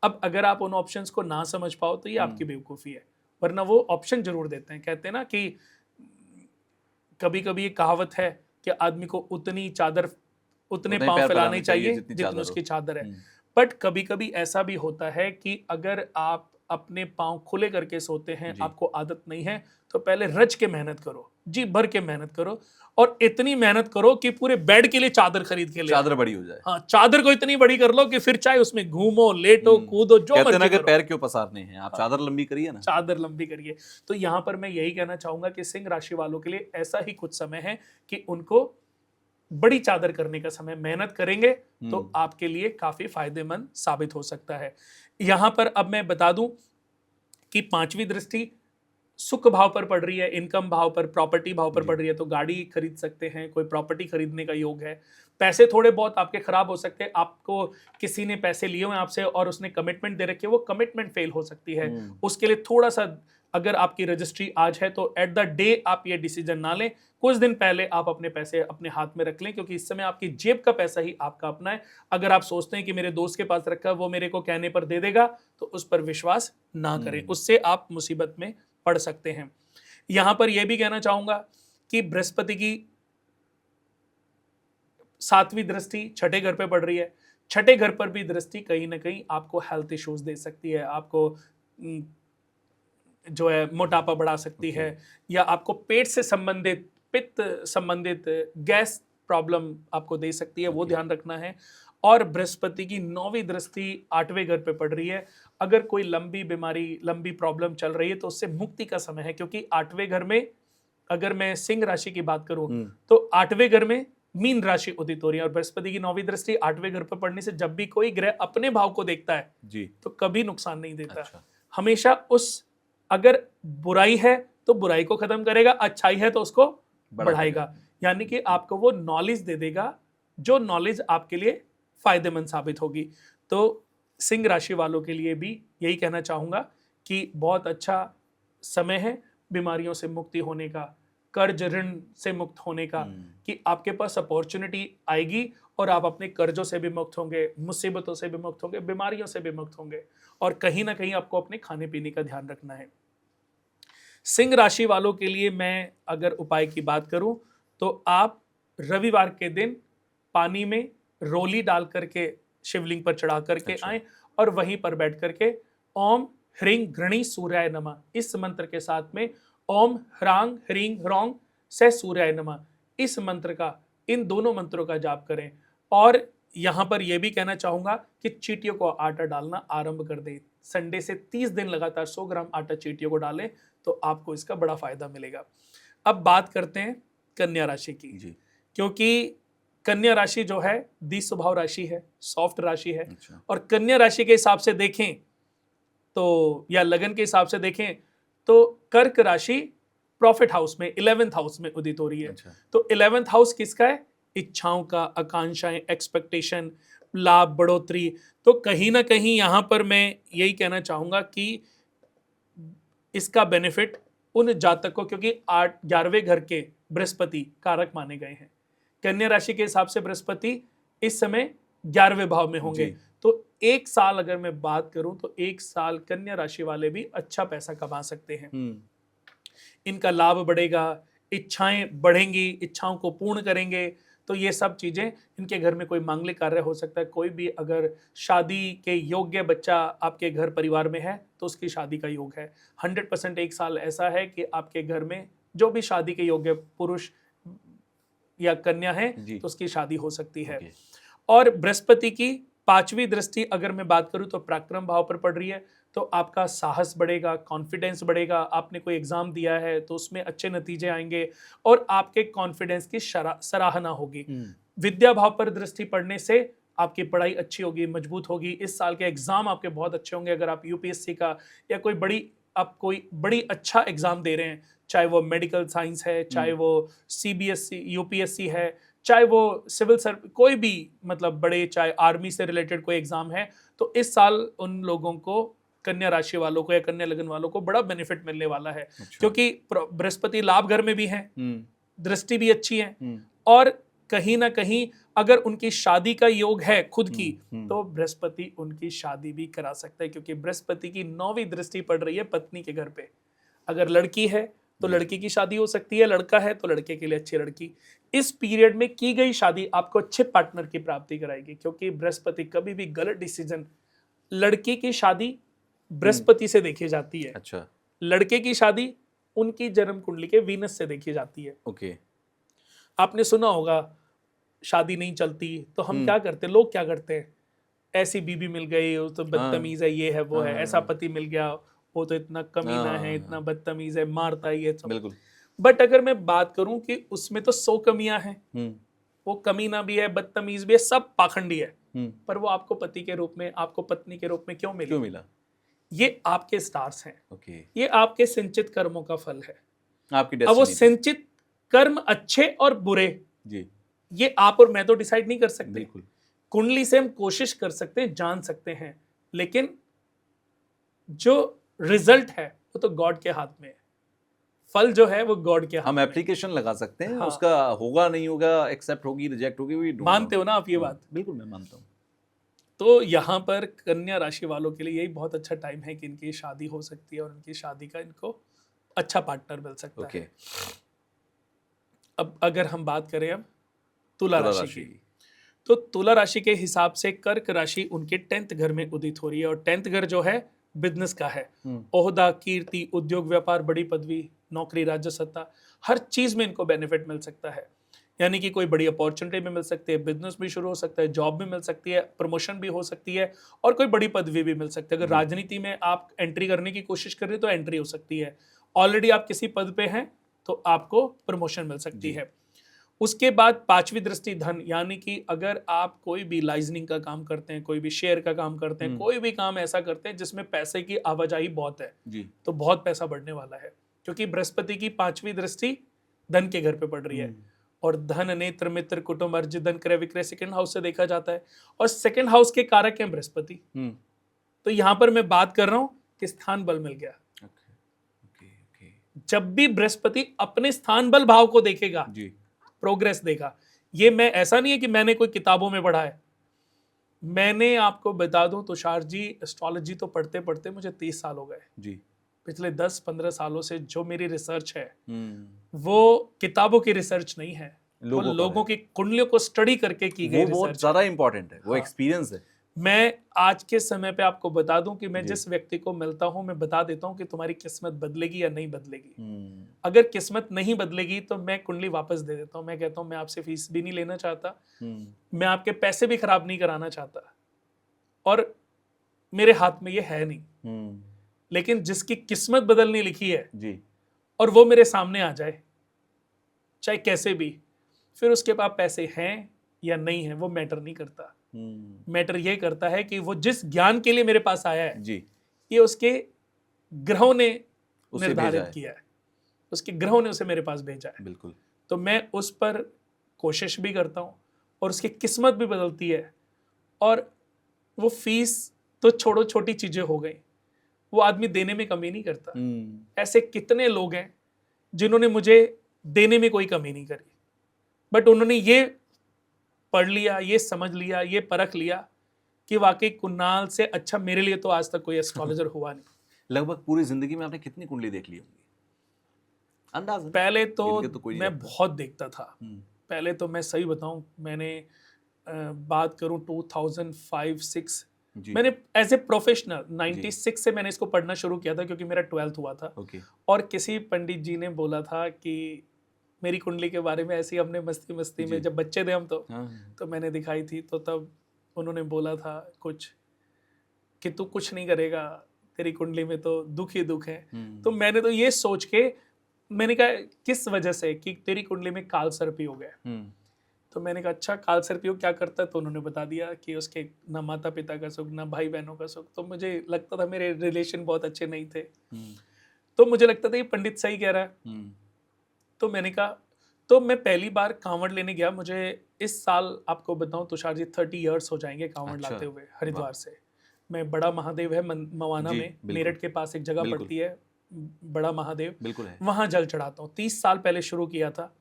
अब अगर आप उन ऑप्शंस को ना समझ पाओ तो ये आपकी बेवकूफ़ी है, वरना वो ऑप्शन जरूर देते हैं। कहते हैं ना कि कभी कभी एक कहावत है कि आदमी को उतने पांव फैलाने चाहिए जितनी उसकी चादर है। बट कभी कभी ऐसा भी होता है कि अगर आप अपने पांव खुले करके सोते हैं, आपको आदत नहीं है, तो पहले रज के मेहनत करो, जी भर के मेहनत करो और इतनी मेहनत करो कि पूरे बेड के लिए चादर खरीद के ले, चादर बड़ी हो जाए। हाँ, चादर को इतनी बड़ी कर लो कि फिर चाहे उसमें घूमो, लेटो, कूदो, जो कहते ना कि पैर क्यों पसारने हैं, आप चादर लंबी करिए ना। चादर लंबी करिए। तो यहाँ पर मैं यही कहना चाहूंगा कि सिंह राशि वालों के लिए ऐसा ही कुछ समय है कि उनको बड़ी चादर करने का समय, मेहनत करेंगे तो आपके लिए काफी फायदेमंद साबित हो सकता है। यहां पर अब मैं बता दूं कि 5वीं दृष्टि सुख भाव पर पड़ रही है, इनकम भाव पर, प्रॉपर्टी भाव पर पड़ रही है। तो गाड़ी खरीद सकते हैं, कोई प्रॉपर्टी खरीदने का योग है। पैसे थोड़े बहुत आपके खराब हो सकते हैं। आपको किसी ने पैसे लिए हुए आपसे और उसने कमिटमेंट दे रखी है, वो कमिटमेंट फेल हो सकती है। उसके लिए थोड़ा सा, अगर आपकी रजिस्ट्री आज है तो एट द डे आप ये डिसीजन ना लें, कुछ दिन पहले आप अपने पैसे अपने हाथ में रख लें, क्योंकि इस समय आपकी जेब का पैसा ही आपका अपना है। अगर आप सोचते हैं कि मेरे दोस्त के पास रखा है, वो मेरे को कहने पर दे देगा, तो उस पर विश्वास ना करें, उससे आप मुसीबत में पढ़ सकते हैं। यहां पर यह भी कहना चाहूंगा कि बृहस्पति की 7वीं दृष्टि 6ठे घर पे पड़ रही है। छठे घर पर भी दृष्टि कहीं ना कहीं आपको हेल्थ इश्यूज दे सकती है, आपको जो है मोटापा बढ़ा सकती Okay. है, या आपको पेट से संबंधित, पित्त संबंधित गैस प्रॉब्लम आपको दे सकती है, वो Okay. ध्यान रखना है। और बृहस्पति की 9वीं दृष्टि 8वें घर पे पड़ रही है। अगर कोई लंबी बीमारी, लंबी प्रॉब्लम चल रही है तो उससे मुक्ति का समय है, क्योंकि 8वें घर में, अगर मैं सिंह राशि की बात करूं तो 8वें घर में मीन राशि उदित हो रही है, और बृहस्पति की 9वीं दृष्टि 8वें घर पर पड़ने से जब भी कोई ग्रह अपने भाव को देखता है जी। तो कभी नुकसान नहीं देता। अच्छा। हमेशा उस, अगर बुराई है तो बुराई को खत्म करेगा, अच्छाई है तो उसको बढ़ाएगा। यानी कि आपको वो नॉलेज दे देगा जो नॉलेज आपके लिए फायदेमंद साबित होगी। तो सिंह राशि वालों के लिए भी यही कहना चाहूंगा कि बहुत अच्छा समय है बीमारियों से मुक्ति होने का, कर्ज ऋण से मुक्त होने का, कि आपके पास अपॉर्चुनिटी आएगी और आप अपने कर्जों से भी मुक्त होंगे, मुसीबतों से भी मुक्त होंगे, बीमारियों से भी मुक्त होंगे। और कहीं ना कहीं आपको अपने खाने पीने का ध्यान रखना है। सिंह राशि वालों के लिए मैं अगर उपाय की बात करूं तो आप रविवार के दिन पानी में रोली डाल करके शिवलिंग पर चढ़ा करके अच्छा। आए, और वहीं पर बैठ करके ओम ह्रीं घृणी सूर्याय नमः इस मंत्र के साथ में, ओम ह्रांग ह्रीं ह्रौंग से सूर्याय नमः इस मंत्र का, इन दोनों मंत्रों का जाप करें। और यहां पर यह भी कहना चाहूंगा कि चींटियों को आटा डालना आरंभ कर दें। संडे से 30 दिन लगातार 100 ग्राम आटा चींटियों को डालें तो आपको इसका बड़ा फायदा मिलेगा। अब बात करते हैं कन्या राशि की जी। क्योंकि कन्या राशि जो है दी स्वभाव राशि है, सॉफ्ट राशि है। अच्छा। और कन्या राशि के हिसाब से देखें तो, या लगन के हिसाब से देखें तो, कर्क राशि प्रॉफिट हाउस में 11th हाउस में उदित हो रही है। अच्छा। तो 11th हाउस किसका है? इच्छाओं का, आकांक्षाएं, एक्सपेक्टेशन, लाभ, बढ़ोतरी। तो कहीं ना कहीं यहां पर मैं यही कहना चाहूंगा कि इसका बेनिफिट उन जातकों, क्योंकि 11वें घर के बृहस्पति कारक माने गए हैं। कन्या राशि के हिसाब से बृहस्पति इस समय 11वें भाव में होंगे। तो एक साल अगर मैं बात करूं तो एक साल कन्या राशि वाले भी अच्छा पैसा कमा सकते हैं। इनका लाभ बढ़ेगा, इच्छाएं बढ़ेंगी, इच्छाओं को पूर्ण करेंगे। तो ये सब चीजें, इनके घर में कोई मांगलिक कार्य हो सकता है, कोई भी अगर शादी के योग्य बच्चा आपके घर परिवार में है तो उसकी शादी का योग है। 100% एक साल ऐसा है कि आपके घर में जो भी शादी के योग्य पुरुष या कन्या है तो उसकी शादी हो सकती है। और बृहस्पति की 5वीं दृष्टि अगर मैं बात करूं तो पराक्रम भाव पर पड़ रही है। तो आपका साहस बढ़ेगा, कॉन्फिडेंस बढ़ेगा। आपने कोई एग्जाम दिया है तो उसमें अच्छे नतीजे आएंगे और आपके कॉन्फिडेंस की सराहना होगी। विद्या भाव पर दृष्टि पड़ने से आपकी पढ़ाई अच्छी होगी, मजबूत होगी। इस साल के एग्जाम आपके बहुत अच्छे होंगे। अगर आप यूपीएससी का या कोई बड़ी अच्छा एग्जाम दे रहे हैं, चाहे वो मेडिकल साइंस है, चाहे वो सीबीएसई यूपीएससी है, चाहे वो सिविल सर्विस, कोई भी मतलब बड़े, चाहे आर्मी से रिलेटेड कोई एग्जाम है, तो इस साल उन लोगों को, कन्या राशि वालों को या कन्या लगन वालों को बड़ा बेनिफिट मिलने वाला है। क्योंकि बृहस्पति लाभ घर में भी है, दृष्टि भी अच्छी है, और कहीं ना कहीं अगर उनकी शादी का योग है खुद की तो बृहस्पति उनकी शादी भी करा सकता है, क्योंकि बृहस्पति की 9वीं दृष्टि पड़ रही है पत्नी के घर पे। अगर लड़की है तो लड़की की शादी हो सकती है, लड़का है तो लड़के के लिए अच्छी लड़की। इस पीरियड में की गई शादी आपको अच्छे पार्टनर की प्राप्ति कराएगी, क्योंकि बृहस्पति कभी भी गलत डिसीजन, लड़की की शादी बृहस्पति से देखी जाती है। अच्छा। लड़के की शादी उनकी जन्म कुंडली के वीनस से देखी जाती है। ओके। आपने सुना होगा शादी नहीं चलती तो हम क्या करते, लोग क्या करते हैं, ऐसी बीबी मिल गई, वो तो बदतमीज है, ये है वो है, ऐसा पति मिल गया, वो तो इतना कमीना है, इतना बदतमीज है, मारता है, ये सब। बिल्कुल। बट अगर मैं बात करूं कि उसमें तो 100 कमियां हैं, वो कमीना भी है, बदतमीज भी है, सब पाखंडी है, पर वो आपको पति के रूप में, आपको पत्नी के रूप में क्यों मिला? ये आपके स्टार्स हैं। ये आपके संचित कर्मों का फल है, आपकी अब वो संचित कर्म अच्छे और बुरे जी, ये आप और मैं तो डिसाइड नहीं कर सकते। बिल्कुल। कुंडली से हम कोशिश कर सकते हैं, जान सकते हैं, लेकिन जो रिजल्ट है वो तो गॉड के हाथ में है। फल जो है वो गॉड के हाथ में। हम एप्लीकेशन लगा सकते हैं, उसका होगा नहीं होगा, एक्सेप्ट होगी, रिजेक्ट होगी, मानते हो ना आप ये बात? बिल्कुल मैं मानता हूँ। तो यहाँ पर कन्या राशि वालों के लिए यही बहुत अच्छा टाइम है कि इनकी शादी हो सकती है और उनकी शादी का इनको अच्छा पार्टनर मिल सकता है। अब अगर हम बात करें अब तुला राशि की, तो तुला राशि के हिसाब से कर्क राशि उनके 10th घर में उदित हो रही है, और 10th घर जो है बिजनेस का है। ओहदा, कीर्ति, उद्योग, व्यापार, बड़ी पदवी, नौकरी, राज्य सत्ता, हर चीज में इनको बेनिफिट मिल सकता है। यानी कि कोई बड़ी अपॉर्चुनिटी भी मिल सकती है, बिजनेस भी शुरू हो सकता है, जॉब भी मिल सकती है, प्रमोशन भी हो सकती है, और कोई बड़ी पदवी भी मिल सकती है। अगर राजनीति में आप एंट्री करने की कोशिश कर रहे हो तो एंट्री हो सकती है। ऑलरेडी आप किसी पद पे हैं तो आपको प्रमोशन मिल सकती है। उसके बाद 5वीं दृष्टि धन, यानी कि अगर आप कोई भी लाइजनिंग का काम करते हैं, कोई भी शेयर का काम करते हैं, कोई भी काम ऐसा करते हैं जिसमें पैसे की आवाजाही बहुत है जी। तो बहुत पैसा बढ़ने वाला है, क्योंकि बृहस्पति की 5वीं दृष्टि धन के घर पे पड़ रही है। और धन, नेत्र, मित्र, कुटुंब, अर्जित धन, क्रय विक्रय सेकंड हाउस से देखा जाता है, और सेकंड हाउस के कारक हैं बृहस्पति। तो यहां पर मैं बात कर रहा हूं कि स्थान बल मिल गया। जब भी बृहस्पति अपने स्थान बल भाव को देखेगा जी, प्रोग्रेस देगा। ये मैं ऐसा नहीं है कि मैंने कोई किताबों में पढ़ा है, मैंने आपको बता दूं तुषार जी, एस्ट्रोलॉजी तो पढ़ते पढ़ते मुझे 30 साल हो गए जी। पिछले 10-15 सालों से जो मेरी रिसर्च है वो किताबों की रिसर्च नहीं है, वो लोगों की कुंडलियों को स्टडी करके की गई वो बहुत रिसर्च ज्यादा इंपॉर्टेंट है, वो हाँ। एक्सपीरियंस है। मैं आज के समय पे आपको बता दूं कि मैं जी। जिस व्यक्ति को मिलता हूं मैं बता देता हूं कि तुम्हारी किस्मत बदलेगी या नहीं बदलेगी। अगर किस्मत नहीं बदलेगी तो मैं कुंडली वापस दे देता हूं। मैं कहता हूं मैं आपसे फीस भी नहीं लेना चाहता, मैं आपके पैसे भी खराब नहीं कराना चाहता, और मेरे हाथ में ये है नहीं। लेकिन जिसकी किस्मत बदलनी लिखी है जी, और वो मेरे सामने आ जाए चाहे कैसे भी, फिर उसके पास पैसे हैं या नहीं है वो मैटर नहीं करता। मैटर ये करता है कि वो जिस ज्ञान के लिए मेरे पास आया है जी, ये उसके ग्रहों ने उसे निर्धारित भेजा है। किया है, उसके ग्रहों ने उसे मेरे पास भेजा है। बिल्कुल। तो मैं उस पर कोशिश भी करता हूँ और उसकी किस्मत भी बदलती है। और वो फीस तो छोड़ो, छोटी चीजें हो गई, वो आदमी देने में कमी नहीं करता। ऐसे कितने लोग हैं जिन्होंने मुझे देने में कोई कमी नहीं करी, बट उन्होंने ये पढ़ लिया, ये समझ लिया, ये परख लिया कि वाकई कुणाल से अच्छा मेरे लिए तो आज तक कोई एस्ट्रोलॉजर हुआ नहीं। लगभग पूरी जिंदगी में आपने कितनी कुंडली देख ली होंगी? अंदाज़ पहले गिन तो के कोई नहीं मैं रखता। बहुत देखता था। पहले तो मैं सही बताऊं, मैंने बात करूं 2005-6 जी। मैंने एज ए प्रोफेशनल 96 से मैंने इसको पढ़ना शुरू किया था, क्योंकि मेरा 12th हुआ था। ओके। और किसी पंडित जी ने बोला था कि मेरी कुंडली के बारे में ऐसे ही हमने मस्ती मस्ती में, जब बच्चे थे हम तो मैंने दिखाई थी, तो तब उन्होंने बोला था कुछ कि तू कुछ नहीं करेगा, तेरी कुंडली में तो दुख ही दुख है। तो मैंने तो ये सोच के मैंने कहा किस वजह से, कि तेरी कुंडली में काल सर्प योग है। तो मैंने कहा अच्छा काल सर्प योग क्या करता है, तो उन्होंने बता दिया कि उसके ना माता पिता का सुख, ना भाई बहनों का सुख। तो मुझे लगता था मेरे रिलेशन बहुत अच्छे नहीं थे, तो मुझे लगता था ये पंडित सही कह रहा है। तो मैंने कहा, तो मैं पहली बार कांवड़ लेने गया। मुझे इस साल आपको बताऊं तुषार जी 30 इयर्स हो जाएंगे कांवड़ अच्छा, लाते हुए हरिद्वार से। मैं बड़ा महादेव है मवाना जी, में, बिल्कुल। मेरठ के पास एक जगह बिल्कुल। पड़ती है बड़ा महादेव, बिल्कुल है। वहां जल चढ़ाता हूँ। 30 साल पहले शुरू किया था,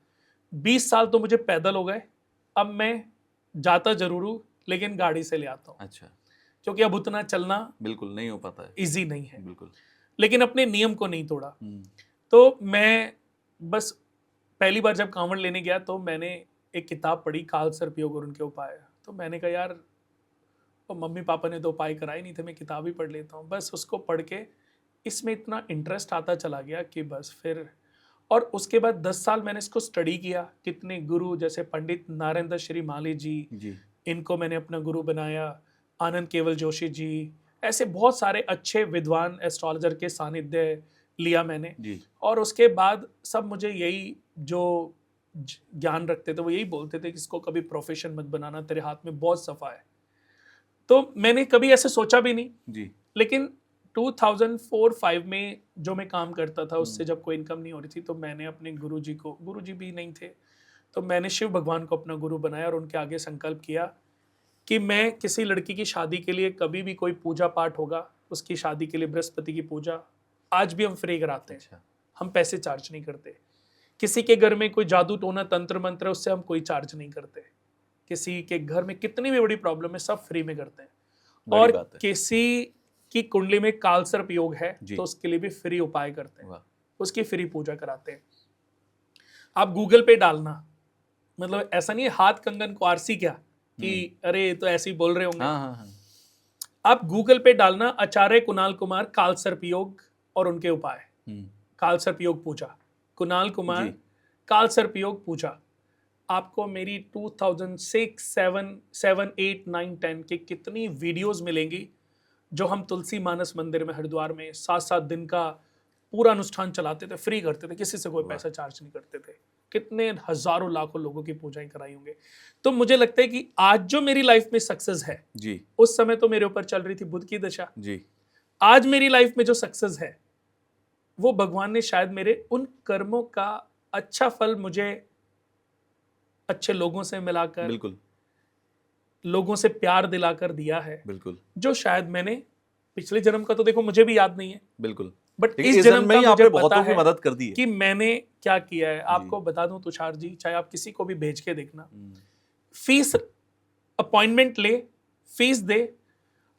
20 साल तो मुझे पैदल हो गए। अब मैं जाता जरूर हूँ लेकिन गाड़ी से ले आता हूँ, अच्छा, क्योंकि अब उतना चलना बिल्कुल नहीं हो पाता है। इजी नहीं है, बिल्कुल। लेकिन अपने नियम को नहीं तोड़ा। तो मैं बस पहली बार जब कांवड़ लेने गया तो मैंने एक किताब पढ़ी, काल सर्प योग और उनके उपाय। तो मैंने कहा यार, तो मम्मी पापा ने तो उपाय कराए नहीं थे, मैं किताब ही पढ़ लेता हूँ। बस उसको पढ़ के इसमें इतना इंटरेस्ट आता चला गया कि बस फिर, और उसके बाद 10 साल मैंने इसको स्टडी किया। कितने गुरु, जैसे पंडित नारायण दत्त श्री माली जी, इनको मैंने अपना गुरु बनाया, आनंद केवल जोशी जी, ऐसे बहुत सारे अच्छे विद्वान एस्ट्रोलॉजर के सानिध्य लिया मैंने जी। और उसके बाद सब मुझे यही जो ज्ञान रखते थे वो यही बोलते थे कि इसको कभी प्रोफेशन मत बनाना, तेरे हाथ में बहुत सफा है। तो मैंने कभी ऐसे सोचा भी नहीं जी। लेकिन 2004-5 में जो मैं काम करता था उससे जब कोई इनकम नहीं हो रही थी तो मैंने अपने गुरुजी को, गुरुजी भी नहीं थे, तो मैंने शिव भगवान को अपना गुरु बनाया और उनके आगे संकल्प किया कि मैं किसी लड़की की शादी के लिए कभी भी कोई पूजा पाठ होगा, उसकी शादी के लिए बृहस्पति की पूजा आज भी हम फ्री कराते हैं। अच्छा। हम पैसे चार्ज नहीं करते। किसी के घर में कोई जादू टोना तंत्र मंत्र है उससे हम कोई चार्ज नहीं करते। किसी के घर में कितनी भी बड़ी प्रॉब्लम है सब फ्री में करते हैं। बड़ी और बात है। किसी की कुंडली में काल सर्प योग है जी। तो उसके लिए भी फ्री उपाय करते हैं, वाह। उसकी फ्री पूजा कराते हैं। आप गूगल पे डालना, मतलब ऐसा नहीं है हाथ कंगन को आरसी क्या, कि अरे तो ऐसे ही बोल रहे होंगे। हाँ हाँ हाँ। आप गूगल पे डालना आचार्य कुणाल कुमार काल सर्पयोग और उनके उपाय, काल सर्पयोग पूजा, कुणाल कुमार जी। काल सर्पयोग पूजा। आपको मेरी 2006, 7, 7, 8, 9, 10 के कितनी वीडियोस मिलेंगी जो हम तुलसी मानस मंदिर में हरिद्वार में 7-7 दिन का पूरा अनुष्ठान चलाते थे, फ्री करते थे, किसी से कोई वाह। पैसा चार्ज नहीं करते थे। कितने हजारों लाखों लोगों की पूजाएं कराई होंगे। तो मुझे लगता है कि आज जो मेरी लाइफ में सक्सेस है, जी उस समय तो मेरे ऊपर चल रही थी बुध की दशा। जी। आज मेरी लाइफ में जो सक्सेस है, वो भगवान ने शायद मेरे उन कर्मों का अच्छा फल मुझे अच्छे लोगों से मिलाकर, बिल्कुल लोगों से प्यार दिलाकर दिया है, बिल्कुल जो शायद मैंने पिछले जन्म का तो देखो मुझे भी याद नहीं है, बिल्कुल। बट लेकिन इस इस जन्म जन्म में का ही मुझे आपने पता बहुतों की है मदद कर दी है। कि मैंने क्या किया है। आपको बता दूं तुषार जी, चाहे आप किसी को भी भेज के देखना, फीस अपॉइंटमेंट ले, फीस दे।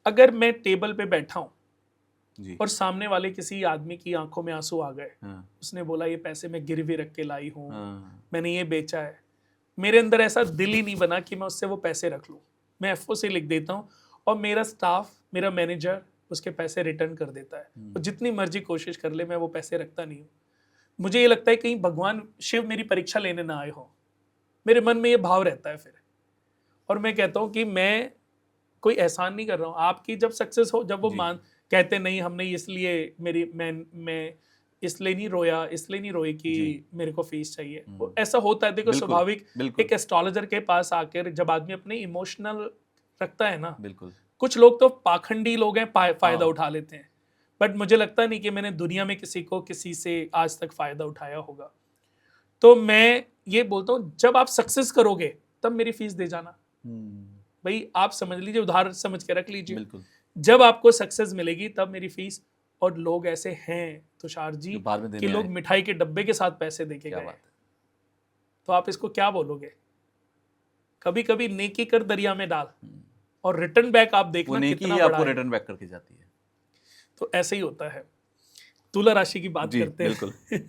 अगर मैं टेबल पे बैठा हूं जी। और सामने वाले किसी आदमी की आंखों में आंसू आ गए, हाँ उसने बोला ये पैसे मैं गिरवी रख के लाई हूं, हाँ। मैंने ये बेचा है, मेरे अंदर ऐसा दिल ही नहीं बना कि मैं उससे वो पैसे रख लूं। मैं एफओसी लिख देता हूं और मेरा स्टाफ, मेरा मैनेजर उसके पैसे रिटर्न कर देता है। और जितनी मर्जी कोशिश कर ले, मैं वो पैसे रखता नहीं हूं। मुझे ये लगता है कहीं भगवान शिव मेरी परीक्षा लेने ना आए हो, मेरे मन में ये भाव रहता है फिर। और मैं कहता हूं कि मैं कोई एहसान नहीं कर रहा हूं। आपकी जब सक्सेस हो, जब वो जी। मान कहते नहीं हमने इसलिए मेरी मैं इसलिए नहीं रोया, इसलिए नहीं रोई कि जी। मेरे को फीस चाहिए। वो ऐसा होता है, देखो बिल्कुल, स्वाभाविक। बिल्कुल। एक एस्ट्रोलॉजर के पास आकर जब आदमी अपने इमोशनल रखता है ना, बिल्कुल कुछ लोग तो पाखंडी लोग हैं, फायदा हाँ। उठा लेते हैं। बट मुझे लगता नहीं कि मैंने दुनिया में किसी को किसी से आज तक फायदा उठाया होगा। तो मैं ये बोलता हूँ, जब आप सक्सेस करोगे तब मेरी फीस दे जाना। भाई आप समझ लीजिए, उधार समझ के रख लीजिए। बिल्कुल। जब आपको सक्सेस मिलेगी तब मेरी फीस। और लोग ऐसे हैं तुषार जी जो बाद में कि देने लोग आए। मिठाई के डब्बे के साथ पैसे देके क्या गए। बात है। तो आप इसको क्या बोलोगे? कभी कभी नेकी कर दरिया में डाल, और रिटर्न बैक आप वो देखना नेकी कितना ही बड़ा आपको है। रिटर्न बैक करके जाती है। तो ऐसे ही होता है। तुला राशि की बात जी, करते हैं बिल्कुल।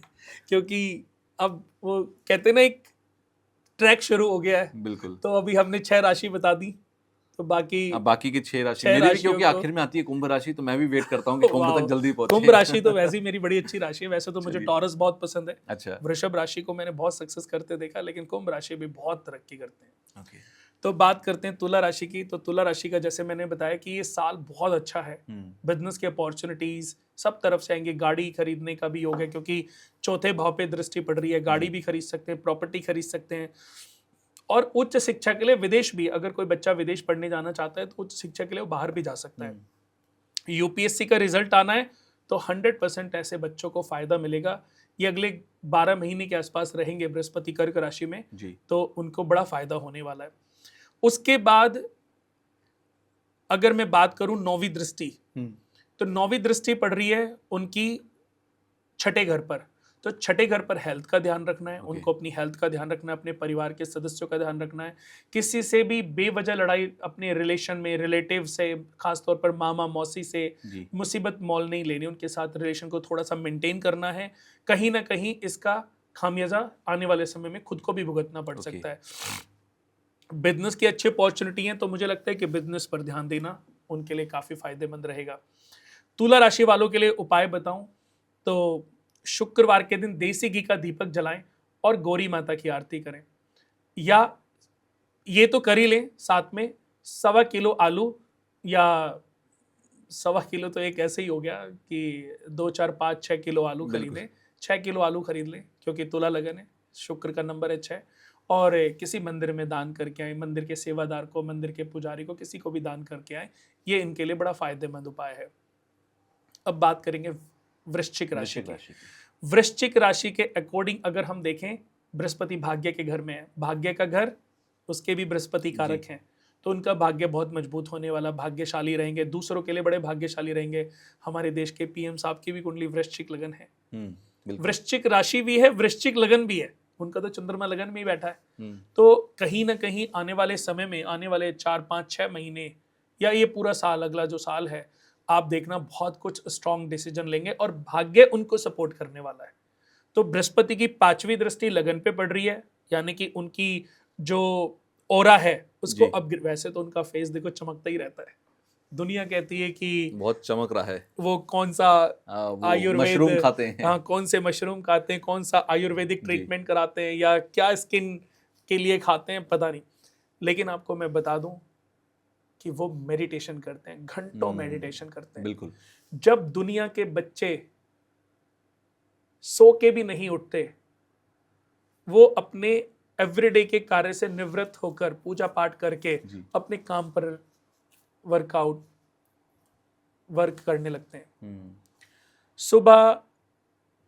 क्योंकि अब वो कहते हैं ना, एक ट्रैक शुरू हो गया है। बिल्कुल। तो अभी हमने 6 राशि बता दी, तो बाकी अब बाकी की 6 राशि 6 मेरी भी, राशियों क्योंकि को आखिर में आती है कुंभ राशि, तो मैं भी वेट करता हूँ कि कुंभ वाओ, तक जल्दी पहुंचे। कुंभ राशि तो वैसे ही मेरी बड़ी अच्छी राशि है। वैसे तो मुझे चलिए। टॉरस बहुत पसंद है। अच्छा। वृषभ राशि को मैंने बहुत सक्सेस करते देखा, लेकिन कुंभ राशि भी बहुत तरक्की करते हैं। ओके। तो बात करते हैं तुला राशि की। तो तुला राशि का जैसे मैंने बताया कि ये साल बहुत अच्छा है। बिजनेस की अपॉर्चुनिटीज सब तरफ से आएंगे। गाड़ी खरीदने का भी योग है, क्योंकि चौथे भाव पे दृष्टि पड़ रही है। गाड़ी भी खरीद सकते हैं, प्रॉपर्टी खरीद सकते हैं। और उच्च शिक्षा के लिए विदेश भी, अगर कोई बच्चा विदेश पढ़ने जाना चाहता है तो उच्च शिक्षा के लिए वो बाहर भी जा सकता है। यूपीएससी का रिजल्ट आना है तो 100% ऐसे बच्चों को फायदा मिलेगा। ये अगले 12 महीने के आसपास रहेंगे बृहस्पति कर्क राशि में जी। तो उनको बड़ा फायदा होने वाला है। उसके बाद अगर मैं बात करूं 9वीं दृष्टि, तो 9वीं दृष्टि पड़ रही है उनकी छठे घर पर। तो छठे घर पर हेल्थ का ध्यान रखना है। उनको अपनी हेल्थ का ध्यान रखना है, अपने परिवार के सदस्यों का ध्यान रखना है। किसी से भी बेवजह लड़ाई अपने रिलेशन में, रिलेटिव से, खासतौर पर मामा मौसी से मुसीबत मोल नहीं लेनी। उनके साथ रिलेशन को थोड़ा सा मेंटेन करना है। कहीं ना कहीं इसका खामियाजा आने वाले समय में खुद को भी भुगतना पड़ सकता है। बिजनेस की अच्छी अपॉर्चुनिटी है, तो मुझे लगता है कि बिजनेस पर ध्यान देना उनके लिए काफी फायदेमंद रहेगा। तुला राशि वालों के लिए उपाय बताऊं तो शुक्रवार के दिन देसी घी का दीपक जलाएं और गौरी माता की आरती करें। या ये तो कर ही लें, साथ में 1.25 किलो आलू, या 1.25 किलो तो एक ऐसे ही हो गया कि 2, 4, 5, 6 किलो आलू खरीदें। 6 किलो आलू खरीद लें, क्योंकि तुला लगन है, शुक्र का नंबर है 6। और किसी मंदिर में दान करके आए, मंदिर के सेवादार को, मंदिर के पुजारी को, किसी को भी दान करके आए। ये इनके लिए बड़ा फायदेमंद उपाय है। अब बात करेंगे वृश्चिक राशि की। वृश्चिक राशि के अकॉर्डिंग अगर हम देखें, बृहस्पति भाग्य के घर में है। भाग्य का घर, उसके भी बृहस्पति कारक हैं, तो उनका भाग्य बहुत मजबूत होने वाला, भाग्यशाली रहेंगे, दूसरों के लिए बड़े भाग्यशाली रहेंगे। हमारे देश के पीएम साहब की भी कुंडली वृश्चिक लगन है। वृश्चिक राशि भी है, वृश्चिक लगन भी है। उनका तो चंद्रमा लगन में ही बैठा है। तो कहीं ना कहीं आने वाले समय में, आने वाले 4, 5, 6 महीने या ये पूरा साल, अगला जो साल है, आप देखना बहुत कुछ स्ट्रॉन्ग डिसीजन लेंगे और भाग्य उनको सपोर्ट करने वाला है। तो बृहस्पति की 5वीं दृष्टि लगन पे पड़ रही है, यानी कि उनकी जो ऑरा है उसको जी। अपग्रेड, वैसे तो उनका फेस देखो चमकता ही रहता है, दुनिया कहती है कि बहुत चमक रहा है। वो कौन सा वो आयुर्वेद, मशरूम खाते हैं। हाँ कौन से मशरूम खाते हैं, कौन सा आयुर्वेदिक जी। ट्रीटमेंट कराते हैं या क्या स्किन के लिए खाते हैं पता नहीं, लेकिन आपको मैं बता दूं कि वो मेडिटेशन करते हैं, घंटों मेडिटेशन करते हैं। बिल्कुल। जब दुनिया के बच्चे सो के भी नहीं उठते, वो अपने एवरीडे के कार्य से निवृत्त होकर पूजा पाठ करके जी। अपने काम पर वर्क करने लगते हैं। सुबह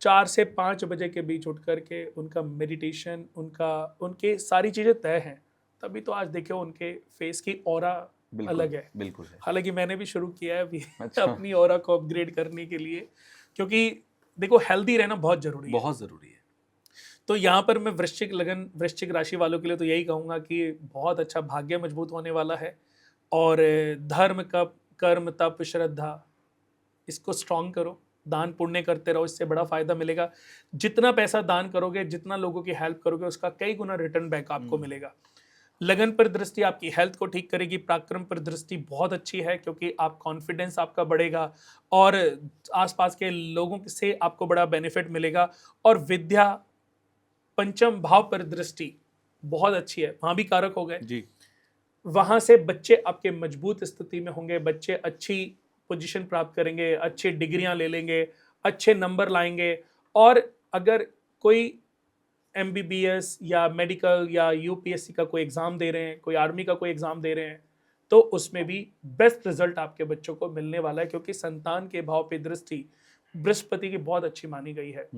4 से 5 बजे के बीच उठ करके उनका मेडिटेशन, उनके सारी चीजें तय हैं, तभी तो आज देखो उनके फेस की ऑरा अलग है। बिल्कुल है। हालांकि मैंने भी शुरू किया है अभी अच्छा। अपनी ऑरा को अपग्रेड करने के लिए, क्योंकि देखो हेल्दी रहना बहुत जरूरी है। बहुत जरूरी है। तो यहाँ पर मैं वृश्चिक राशि वालों के लिए तो यही कहूंगा कि बहुत अच्छा भाग्य मजबूत होने वाला है, और धर्म कर्म तप श्रद्धा इसको स्ट्रांग करो, दान पुण्य करते रहो, इससे बड़ा फायदा मिलेगा। जितना पैसा दान करोगे, जितना लोगों की हेल्प करोगे, उसका कई गुना रिटर्न बैक आपको मिलेगा। लगन पर दृष्टि आपकी हेल्थ को ठीक करेगी। पराक्रम पर दृष्टि बहुत अच्छी है, क्योंकि आप कॉन्फिडेंस आपका बढ़ेगा और आसपास के लोगों से आपको बड़ा बेनिफिट मिलेगा। और विद्या पंचम भाव पर दृष्टि बहुत अच्छी है, वहां भी कारक हो गए जी। वहां से बच्चे आपके मजबूत स्थिति में होंगे, बच्चे अच्छी पोजीशन प्राप्त करेंगे, अच्छी डिग्रियां ले लेंगे, अच्छे नंबर लाएंगे। और अगर कोई एमबीबीएस या मेडिकल या यूपीएससी का कोई एग्जाम दे रहे हैं, कोई आर्मी का कोई एग्जाम दे रहे हैं, तो उसमें भी बेस्ट रिजल्ट आपके बच्चों को मिलने वाला है, क्योंकि संतान के भाव पे दृष्टि बृहस्पति की बहुत अच्छी मानी गई है।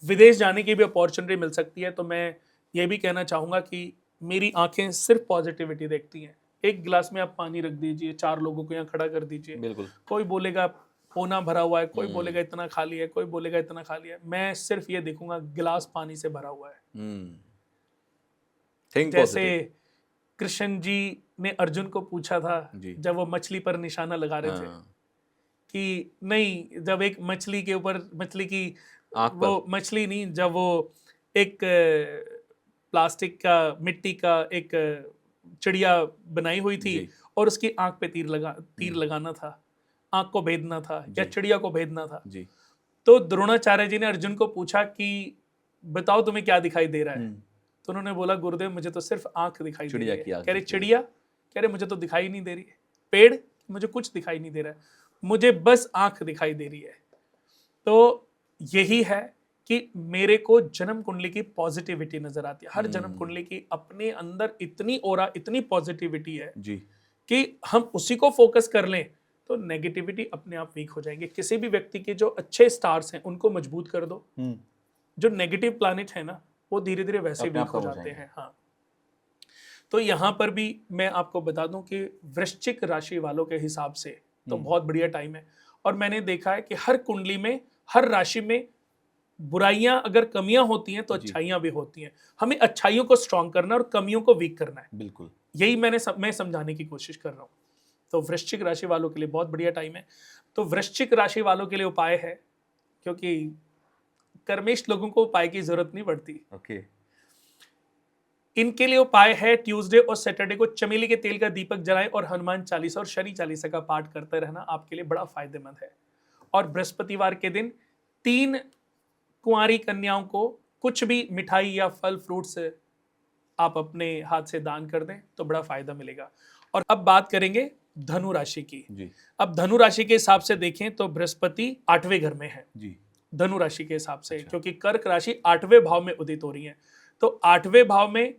विदेश जाने की भी अपॉर्चुनिटी मिल सकती है। तो मैं ये भी कहना चाहूंगा कि मेरी आंखें सिर्फ पॉजिटिविटी देखती हैं। एक गिलास में आप पानी रख दीजिए, 4 लोगों को यहाँ खड़ा कर दीजिए, बिल्कुल। कोई बोलेगा पौना भरा हुआ है, कोई बोलेगा इतना खाली है, कोई बोलेगा इतना खाली है, मैं सिर्फ ये देखूंगा गिलास पानी से भरा हुआ है। थिंक जैसे पॉजिटिव। कृष्ण जी ने अर्जुन को पूछा था जी। जब वो मछली पर निशाना लगा रहे थे, कि नहीं, जब एक मछली के ऊपर, मछली की आँख वो मछली नहीं, जब वो एक प्लास्टिक का, मिट्टी का एक चिड़िया बनाई हुई थी जी। और उसकी आंख पे तीर लगाना था, आंख को भेदना था या जी। चिड़िया को भेदना था। जी। तो द्रोणाचार्य जी ने अर्जुन को पूछा कि बताओ तुम्हें क्या दिखाई दे रहा है। तो उन्होंने बोला गुरुदेव मुझे तो सिर्फ आंख दिखाई दे रही है। कह रहे चिड़िया, कह रहे मुझे तो दिखाई नहीं दे रही है। पेड़, मुझे कुछ दिखाई नहीं दे रहा है, मुझे बस आंख दिखाई दे रही है। तो यही है कि मेरे को जन्म कुंडली की पॉजिटिविटी नजर आती है। हर जन्म कुंडली की अपने अंदर इतनी ऑरा, इतनी पॉजिटिविटी है जी। कि हम उसी को फोकस कर लें तो नेगेटिविटी अपने आप वीक हो जाएंगे। किसी भी व्यक्ति के जो अच्छे स्टार्स हैं उनको मजबूत कर दो, जो नेगेटिव प्लैनेट है ना वो धीरे धीरे वैसे वीक हो जाते हैं। हाँ, तो यहां पर भी मैं आपको बता दूं कि वृश्चिक राशि वालों के हिसाब से तो बहुत बढ़िया टाइम है। और मैंने देखा है कि हर कुंडली में, हर राशि में बुराइयां अगर कमियां होती हैं तो अच्छाइयां भी होती हैं। हमें अच्छाइयों को स्ट्रांग करना और कमियों को वीक करना है। बिल्कुल, यही मैं समझाने की कोशिश कर रहा हूं। तो वृश्चिक राशि वालों के लिए बहुत बढ़िया टाइम है। तो वृश्चिक राशि वालों के लिए उपाय है, क्योंकि कर्मेश लोगों को उपाय की जरूरत नहीं पड़ती। ओके। इनके लिए उपाय है ट्यूसडे और सैटरडे को चमेली के तेल का दीपक जलाएं और हनुमान चालीसा और शनि चालीसा का पाठ करते रहना आपके लिए बड़ा फायदेमंद है। और बृहस्पतिवार के दिन 3 कुंवारी कन्याओं को कुछ भी मिठाई या फल फ्रूट्स आप अपने हाथ से दान कर दें तो बड़ा फायदा मिलेगा। और अब बात करेंगे धनु राशि की जी। अब धनु राशि के हिसाब से देखें तो बृहस्पति 8वें घर में है जी। धनु राशि के हिसाब से। अच्छा। क्योंकि कर्क राशि 8वें भाव में उदित हो रही है। तो 8वें भाव में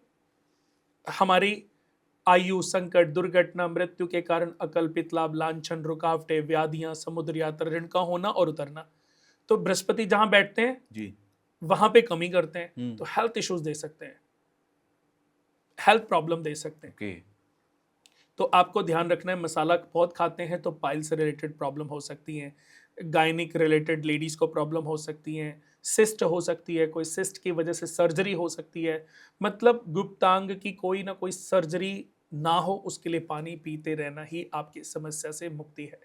हमारी आयु, संकट, दुर्घटना, मृत्यु के कारण अकल्पित लाभ, लांछन, रुकावटें, व्याधियां, समुद्र यात्रा, ऋण का होना और उतरना। तो बृहस्पति जहां बैठते हैं जी। वहां पे कमी करते हैं, तो हेल्थ इश्यूज दे सकते हैं, हेल्थ प्रॉब्लम दे सकते हैं। ओके। तो आपको ध्यान रखना है, मसाला बहुत खाते हैं तो पाइल से रिलेटेड प्रॉब्लम हो सकती है, गायनिक रिलेटेड लेडीज को प्रॉब्लम हो सकती है, सिस्ट हो सकती है, कोई सिस्ट की वजह से सर्जरी हो सकती है। मतलब गुप्तांग की कोई ना कोई सर्जरी ना हो, उसके लिए पानी पीते रहना ही आपकी समस्या से मुक्ति है।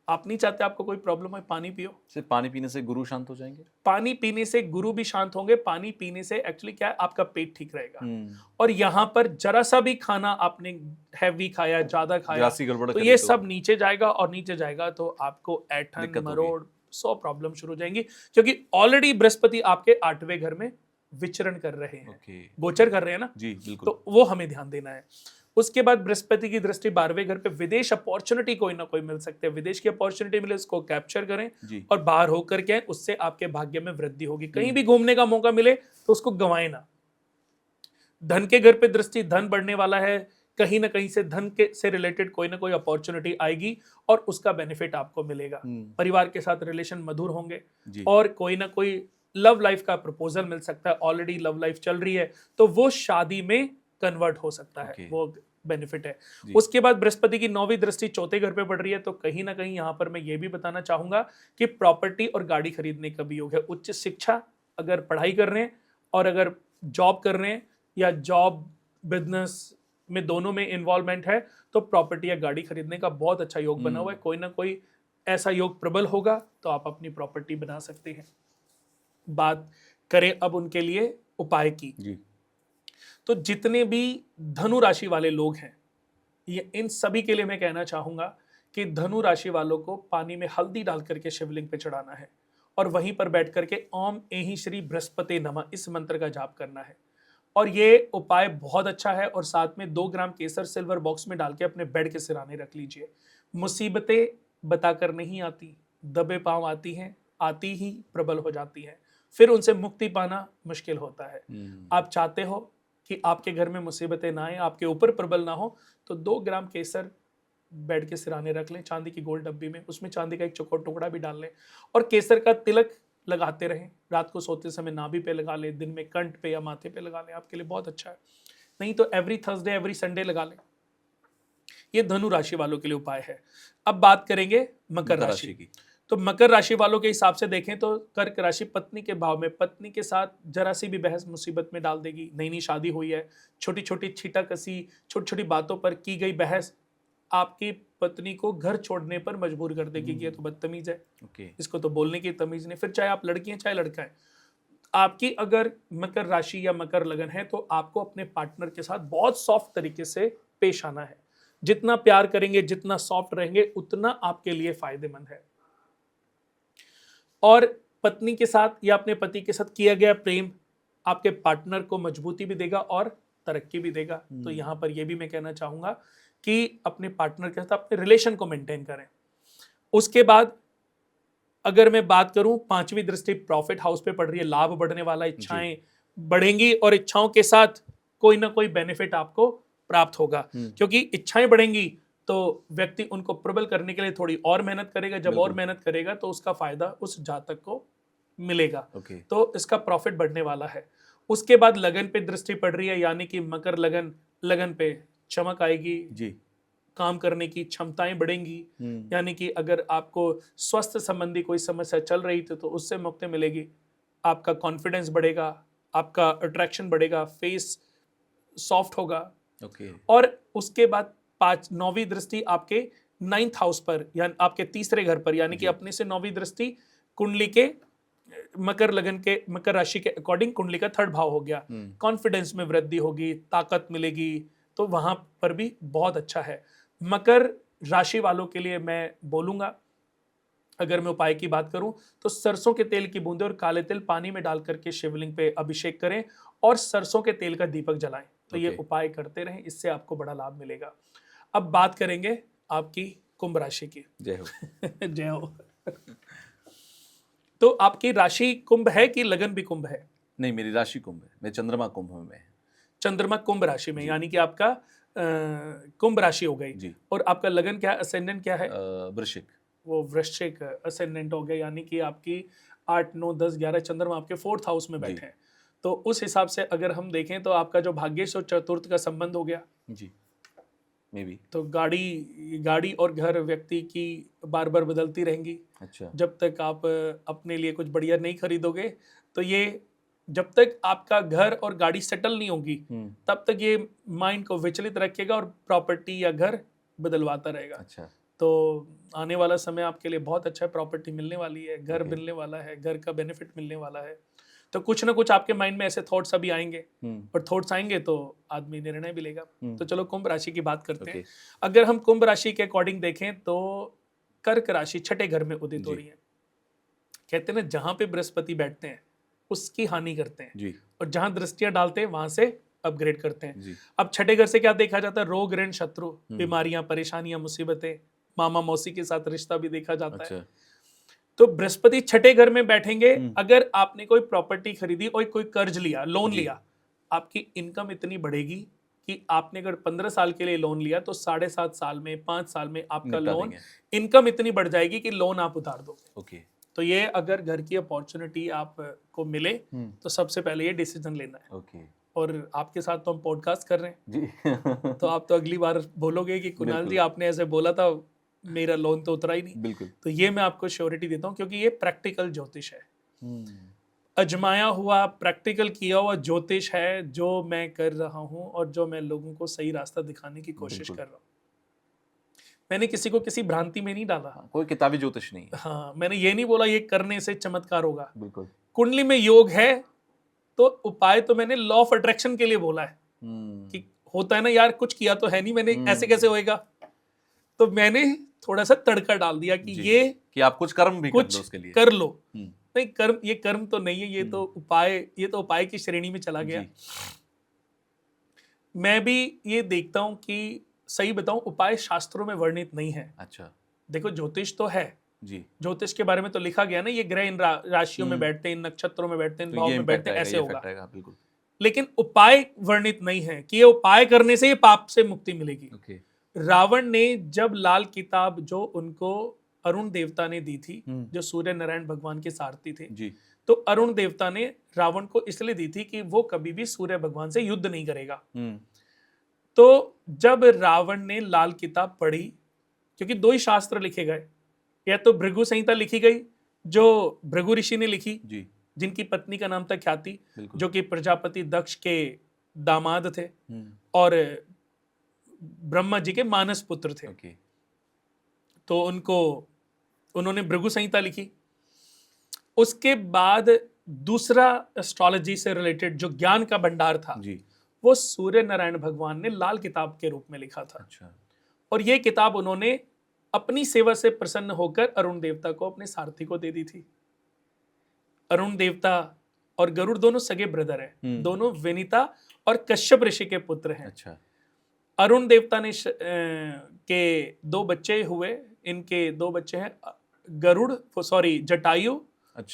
आप नहीं चाहते आपको कोई प्रॉब्लम हो, पानी पियो। सिर्फ पानी पीने से गुरु शांत हो जाएंगे? पानी पीने से गुरु भी शांत होंगे। पानी पीने से एक्चुअली क्या है, आपका पेट ठीक रहेगा। हम्म। और यहाँ पर जरा सा भी खाना आपने हैवी खाया, ज्यादा खाया, ग्रासी गड़बड़ तो करी ये तो सब नीचे जाएगा, और नीचे जाएगा तो आपको ऐठन दिक्कत होगी। मरोड़ 100 प्रॉब्लम शुरू हो जाएंगी, क्योंकि ऑलरेडी बृहस्पति आपके 8वें घर में विचरण कर रहे हैं, ओके, गोचर कर रहे हैं ना, जी बिल्कुल। तो वो हमें ध्यान देना है। उसके बाद बृहस्पति की दृष्टि 12वें घर पे, विदेश अपॉर्चुनिटी कोई ना कोई मिल सकते हैं, विदेश की अपॉर्चुनिटी मिले उसको कैप्चर करें जी। और बाहर होकर के उससे आपके भाग्य में वृद्धि होगी। कहीं भी घूमने का मौका मिले तो उसको गंवाए ना। धन के घर पे दृष्टि, धन बढ़ने वाला है, कहीं ना कहीं से धन के से रिलेटेड कोई ना कोई अपॉर्चुनिटी आएगी और उसका बेनिफिट आपको मिलेगा। परिवार के साथ रिलेशन मधुर होंगे जी। और कोई ना कोई लव लाइफ का प्रपोजल मिल सकता है। ऑलरेडी लव लाइफ चल रही है तो वो शादी में कन्वर्ट हो सकता है, Okay. वो बेनिफिट है। जी। उसके बाद बृहस्पति की 9वीं दृष्टि 4थे घर पे पड़ रही है, तो कहीं ना कहीं यहाँ पर मैं ये भी बताना चाहूंगा कि प्रॉपर्टी और गाड़ी खरीदने का भी योग है। उच्च शिक्षा, अगर पढ़ाई कर रहे हैं और अगर जॉब कर रहे हैं या जॉब बिजनेस में दोनों में इन्वॉल्वमेंट है, तो प्रॉपर्टी या गाड़ी खरीदने का बहुत अच्छा योग बना हुआ है। कोई ना कोई ऐसा योग प्रबल होगा तो आप अपनी प्रॉपर्टी बना सकते हैं। बात करें अब उनके लिए उपाय की, जी। तो जितने भी धनु राशि वाले लोग हैं, ये इन सभी के लिए मैं कहना चाहूंगा कि धनु राशि वालों को पानी में हल्दी डाल करके शिवलिंग पे चढ़ाना है और वहीं पर बैठ करके ओम एहि श्री बृहस्पति नमः इस मंत्र का जाप करना है। और ये उपाय बहुत अच्छा है। और साथ में 2 ग्राम केसर सिल्वर बॉक्स में डाल के अपने बेड के सिराने रख लीजिए। मुसीबतें बताकर नहीं आती, दबे पांव आती हैं, आती ही प्रबल हो जाती हैं, फिर उनसे मुक्ति पाना मुश्किल होता है। आप चाहते हो कि आपके घर में मुसीबतें ना आए, आपके ऊपर प्रबल ना हो, तो 2 ग्राम केसर बेड के सिराने रख लें, चांदी की गोल डब्बी में, उसमें चांदी का एक चौकोर टुकड़ा भी डाल लें और केसर का तिलक लगाते रहें। रात को सोते समय नाभि पे लगा लें, दिन में कंठ पे या माथे पे लगा लें, आपके लिए बहुत अच्छा है। नहीं तो एवरी थर्सडे एवरी संडे लगा लें। ये धनु राशि वालों के लिए उपाय है। अब बात करेंगे मकर राशि की। तो मकर राशि वालों के हिसाब से देखें तो कर्क राशि पत्नी के भाव में, पत्नी के साथ जरा सी भी बहस मुसीबत में डाल देगी। नई नई शादी हुई है, छोटी छोटी छीटाकसी, छोटी छोटी बातों पर की गई बहस आपकी पत्नी को घर छोड़ने पर मजबूर कर देगी कि ये तो बदतमीज है, इसको तो बोलने की तमीज नहीं। फिर चाहे आप लड़की हैं चाहे लड़का है, आपकी अगर मकर राशि या मकर लगन है तो आपको अपने पार्टनर के साथ बहुत सॉफ्ट तरीके से पेश आना है। जितना प्यार करेंगे, जितना सॉफ्ट रहेंगे, उतना आपके लिए फायदेमंद है। और पत्नी के साथ या अपने पति के साथ किया गया प्रेम आपके पार्टनर को मजबूती भी देगा और तरक्की भी देगा। तो यहां पर यह भी मैं कहना चाहूंगा कि अपने पार्टनर के साथ अपने रिलेशन को मेंटेन करें। उसके बाद अगर मैं बात करूं, 5वीं दृष्टि प्रॉफिट हाउस पे पड़ रही है, लाभ बढ़ने वाला, इच्छाएं बढ़ेंगी और इच्छाओं के साथ कोई ना कोई बेनिफिट आपको प्राप्त होगा। क्योंकि इच्छाएं बढ़ेंगी तो व्यक्ति उनको प्रबल करने के लिए थोड़ी और मेहनत करेगा। जब और मेहनत करेगा तो उसका फायदा उस जातक को मिलेगा। तो इसका प्रॉफिट बढ़ने वाला है। उसके बाद लगन पे दृष्टि पड़ रही है, यानी कि मकर लगन पे चमक आएगी जी, काम करने की क्षमताएं बढ़ेंगी। यानी कि अगर आपको स्वास्थ्य संबंधी कोई समस्या चल रही थी तो उससे मुक्ति मिलेगी। आपका कॉन्फिडेंस बढ़ेगा, आपका अट्रैक्शन बढ़ेगा, फेस सॉफ्ट होगा। और उसके बाद 9वीं दृष्टि आपके 9th हाउस पर, यानी आपके तीसरे घर पर, यानी कि अपने से 9वीं दृष्टि कुंडली के मकर राशि के अकॉर्डिंग कुंडली का 3rd भाव हो गया। कॉन्फिडेंस में वृद्धि होगी, ताकत मिलेगी, तो वहां पर भी बहुत अच्छा है। मकर राशि वालों के लिए मैं बोलूंगा, अगर मैं उपाय की बात करूं तो सरसों के तेल की बूंदे और काले तिल पानी में डाल करके शिवलिंग पे अभिषेक करें और सरसों के तेल का दीपक जलाएं। तो ये उपाय करते रहें, इससे आपको बड़ा लाभ मिलेगा। अब बात करेंगे आपकी कुंभ राशि की। जय हो जय हो। तो आपकी राशि कुंभ है कि लगन भी कुंभ है? नहीं, मेरी राशि कुंभ है, मैं चंद्रमा कुंभ में है। चंद्रमा कुंभ राशि में, यानी कि आपका कुंभ राशि हो गई। और आपका लगन क्या है, असेंडेंट क्या है? वृश्चिक। वो वृश्चिक असेंडेंट हो गया, यानी कि आपकी 8, 9, 10, 11 चंद्रमा आपके 4th हाउस में बैठे हैं। तो उस हिसाब से अगर हम देखें तो आपका जो भाग्येश और चतुर्थ का संबंध हो गया जी, मे बी। तो गाड़ी और घर व्यक्ति की बार बार बदलती रहेंगी। अच्छा। जब तक आप अपने लिए कुछ बढ़िया नहीं खरीदोगे तो ये, जब तक आपका घर और गाड़ी सेटल नहीं होगी तब तक ये माइंड को विचलित रखेगा और प्रॉपर्टी या घर बदलवाता रहेगा। अच्छा। तो आने वाला समय आपके लिए बहुत अच्छा है, प्रॉपर्टी मिलने वाली है, घर Okay. मिलने वाला है, घर का बेनिफिट मिलने वाला है। तो कुछ ना कुछ आपके माइंड में ऐसे थॉट्स अभी आएंगे, और थॉट्स आएंगे तो आदमी निर्णय भी लेगा। तो चलो कुंभ राशि की बात करते हैं। अगर हम कुंभ राशि के अकॉर्डिंग देखें तो कर्क राशि छठे घर में उदित हो रही है। कहते हैं ना, जहां पे बृहस्पति बैठते हैं उसकी हानि करते हैं जी। और जहां दृष्टियां डालते हैं वहां से अपग्रेड करते हैं। जी। अब छठे घर से क्या देखा जाता है? रोग, ऋण, शत्रु, बीमारियां, परेशानियां, मुसीबतें, मामा मौसी के साथ रिश्ता भी देखा जाता है। तो बृहस्पति छठे घर में बैठेंगे। अगर आपने कोई प्रॉपर्टी खरीदी और कोई कर्ज लिया, लोन लिया, आपकी इनकम इतनी बढ़ेगी कि आपने अगर 15 साल के लिए लोन लिया तो 7.5 साल में, 5 साल में आपका लोन, इनकम इतनी बढ़ जाएगी कि लोन आप उतार दोगे। तो ये अगर घर की अपॉर्चुनिटी आपको मिले तो सबसे पहले ये डिसीजन लेना है। और आपके साथ तो हम पॉडकास्ट कर रहे हैं जी। तो आप तो अगली बार बोलोगे कि कुणाल जी आपने ऐसे बोला था, मेरा लोन तो उतरा ही नहीं। बिल्कुल। तो ये मैं आपको श्योरिटी देता हूँ, क्योंकि ये प्रैक्टिकल ज्योतिष है, अजमाया हुआ, प्रैक्टिकल किया हुआ ज्योतिष है जो मैं कर रहा हूँ और जो मैं लोगों को सही रास्ता दिखाने की कोशिश कर रहा हूँ। मैंने किसी को किसी भ्रांति में नहीं डाला। कोई किताबी ज्योतिष नहीं है। हाँ, मैंने ये नहीं बोला ये करने से चमत्कार होगा। बिल्कुल। कुंडली में योग है तो उपाय तो मैंने लॉ ऑफ अट्रैक्शन के लिए बोला है कि होता है ना यार, कुछ किया तो है नहीं मैंने, ऐसे कैसे होएगा। तो मैंने थोड़ा सा तड़का डाल दिया कि ये कि आप कुछ कर्म भी कुछ कर लो उसके लिए। कर लो। नहीं, कर्म, ये कर्म तो नहीं है, ये तो उपाय, ये तो उपाय की श्रेणी में चला गया। मैं भी ये देखता हूं कि सही बताऊं, उपाय शास्त्रों में वर्णित नहीं है। अच्छा। देखो, ज्योतिष तो है जी, ज्योतिष के बारे में तो लिखा गया ना, ये ग्रह इन राशियों में बैठते हैं, इन नक्षत्रों में बैठते हैं, इन भाव में बैठते हैं, ऐसे होगा। बिल्कुल। लेकिन उपाय वर्णित नहीं है कि ये उपाय करने से ये पाप से मुक्ति मिलेगी। रावण ने जब लाल किताब जो उनको अरुण देवता ने दी थी, जो सूर्य नारायण भगवान के सारथी थे जी, तो अरुण देवता ने रावण को इसलिए दी थी कि वो कभी भी सूर्य भगवान से युद्ध नहीं करेगा। तो जब रावण ने लाल किताब पढ़ी, क्योंकि 2 ही शास्त्र लिखे गए, या तो भृगु संहिता लिखी गई जो भृगु ऋषि ने लिखी जी, जिनकी पत्नी का नाम था ख्याति, जो कि प्रजापति दक्ष के दामाद थे और ब्रह्मा जी के मानस पुत्र थे। तो उन्होंने भृगु संहिता लिखी। उसके बाद दूसरा एस्ट्रोलॉजी से रिलेटेड जो ज्ञान का भंडार था जी, वो सूर्य नारायण भगवान ने लाल किताब के रूप में लिखा था। अच्छा। और ये किताब उन्होंने अपनी सेवा से प्रसन्न होकर अरुण देवता को, अपने सारथी को दे दी थी। अरुण देवता और गरुड़ दोनों सगे ब्रदर हैं, दोनों विनीता और कश्यप ऋषि के पुत्र हैं। अच्छा। अरुण देवता ने के 2 बच्चे हुए, इनके 2 बच्चे हैं जटायु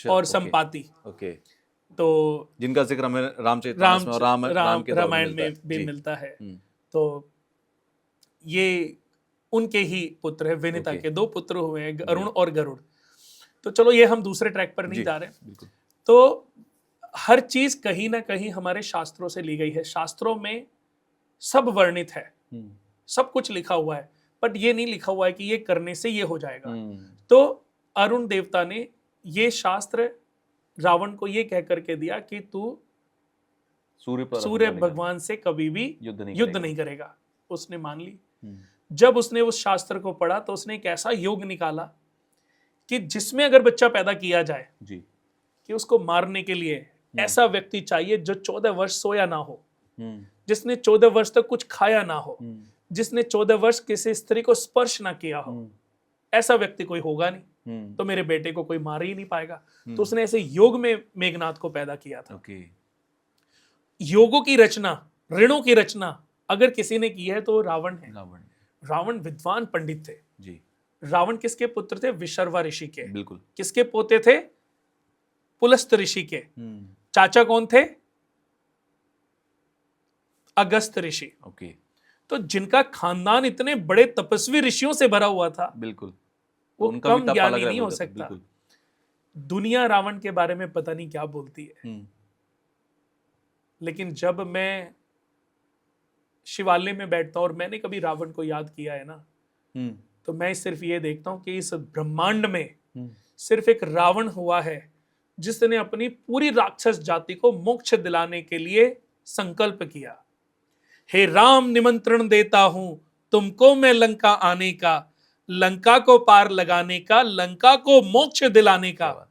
और संपाति। ओके। तो जिनका जिक्र हमें रामायण में भी मिलता है। तो ये उनके ही पुत्र है, विनीता के 2 पुत्र हुए हैं, अरुण और गरुड़। तो चलो, ये हम दूसरे ट्रैक पर नहीं जा रहे। तो हर चीज कहीं ना कहीं हमारे शास्त्रों से ली गई है। शास्त्रों में सब वर्णित है, सब कुछ लिखा हुआ है, बट ये नहीं लिखा हुआ है कि ये करने से ये हो जाएगा। तो अरुण देवता ने ये शास्त्र रावण को ये कह करके दिया कि तू सूर्य भगवान से कभी भी युद्ध नहीं करेगा। उसने मान ली। जब उसने उस शास्त्र को पढ़ा तो उसने एक ऐसा योग निकाला कि जिसमें अगर बच्चा पैदा किया जाए जी, कि उसको मारने के लिए ऐसा व्यक्ति चाहिए जो 14 वर्ष सोया ना हो, जिसने 14 वर्ष तक कुछ खाया ना हो, जिसने 14 वर्ष किसी स्त्री को स्पर्श ना किया हो, ऐसा व्यक्ति कोई होगा नहीं। तो मेरे बेटे को कोई मार ही नहीं पाएगा। तो उसने ऐसे योग में मेघनाथ को पैदा किया था। योगों की रचना, ऋणों की रचना अगर किसी ने की है तो रावण है। रावण विद्वान पंडित थे जी। रावण किसके पुत्र थे? विशर्वा ऋषि के। बिल्कुल। किसके पोते थे? पुलस्त ऋषि के। चाचा कौन थे? अगस्त ऋषि। ओके। तो जिनका खानदान इतने बड़े तपस्वी ऋषियों से भरा हुआ था, बिल्कुल, वो कम ज्ञानी नहीं हो सकता। दुनिया रावण के बारे में पता नहीं क्या बोलती है, लेकिन जब मैं शिवालय में बैठता हूं और मैंने कभी रावण को याद किया है ना, तो मैं सिर्फ ये देखता हूं कि इस ब्रह्मांड में सिर्फ एक रावण हुआ है जिसने अपनी पूरी राक्षस जाति को मोक्ष दिलाने के लिए संकल्प किया। हे राम, निमंत्रण देता हूं तुमको मैं लंका आने का, लंका को पार लगाने का, लंका को मोक्ष दिलाने का, क्या बात।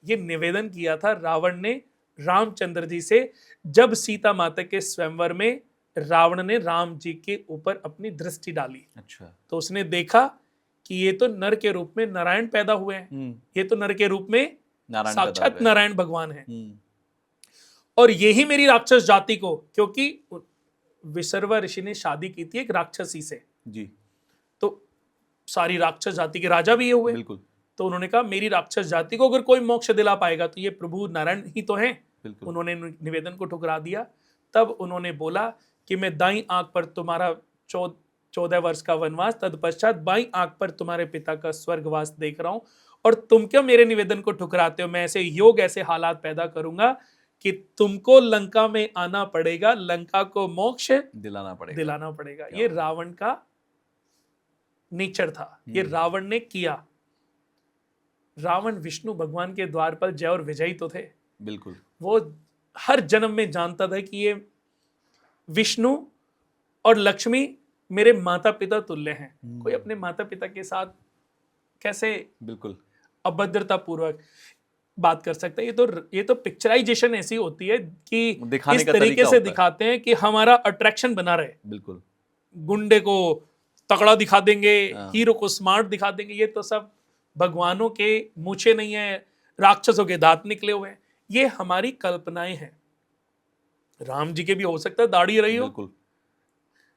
ये निवेदन किया था रावण ने रामचंद्र जी से, जब सीता माता के स्वयंवर में रावण ने राम जी के ऊपर अपनी दृष्टि डाली। अच्छा। तो उसने देखा कि ये तो नर के रूप में नारायण पैदा हुए हैं, ये तो नर के रूप में नारायण साक्षात पैदा हुए। नारायण भगवान है, और यही मेरी राक्षस जाति को, क्योंकि विसर्वा ऋषि ने शादी की थी एक राक्षसी से, जी तो सारी राक्षस जाति के राजा भी ये हुए। बिल्कुल तो उन्होंने कहा मेरी राक्षस जाति को अगर कोई मोक्ष दिला पाएगा तो ये प्रभु नारायण ही तो हैं। बिल्कुल। उन्होंने निवेदन को ठुकरा दिया। तब उन्होंने बोला कि मैं दाईं आंख पर तुम्हारा 14 वर्ष का वनवास, तत्पश्चात बाईं आंख पर तुम्हारे पिता का स्वर्गवास देख रहा हूं, और तुम क्यों मेरे निवेदन को ठुकराते हो? मैं ऐसे योग, ऐसे हालात पैदा करूंगा कि तुमको लंका में आना पड़ेगा, लंका को मोक्ष दिलाना पड़ेगा। ये रावण का नेचर था, ये रावण ने किया। रावण विष्णु भगवान के द्वार पर जय और विजयी तो थे, बिल्कुल। वो हर जन्म में जानता था कि ये विष्णु और लक्ष्मी मेरे माता पिता तुल्य हैं। कोई अपने माता पिता के साथ कैसे बिल्कुल अभद्रता पूर्वक बात कर सकता है? ये तो पिक्चराइजेशन ऐसी होती है कि दिखाने इस का तरीके तरीका से होता है। दिखाते हैं कि हमारा अट्रैक्शन बना रहे। बिल्कुल। गुंडे को तगड़ा दिखा देंगे, हाँ। हीरो को स्मार्ट दिखा देंगे। ये तो सब भगवानों के मूछे नहीं है, राक्षसों के दांत निकले हुए हैं। ये हमारी कल्पनाएं हैं। राम जी के भी हो सकता है दाढ़ी रही हो, बिल्कुल।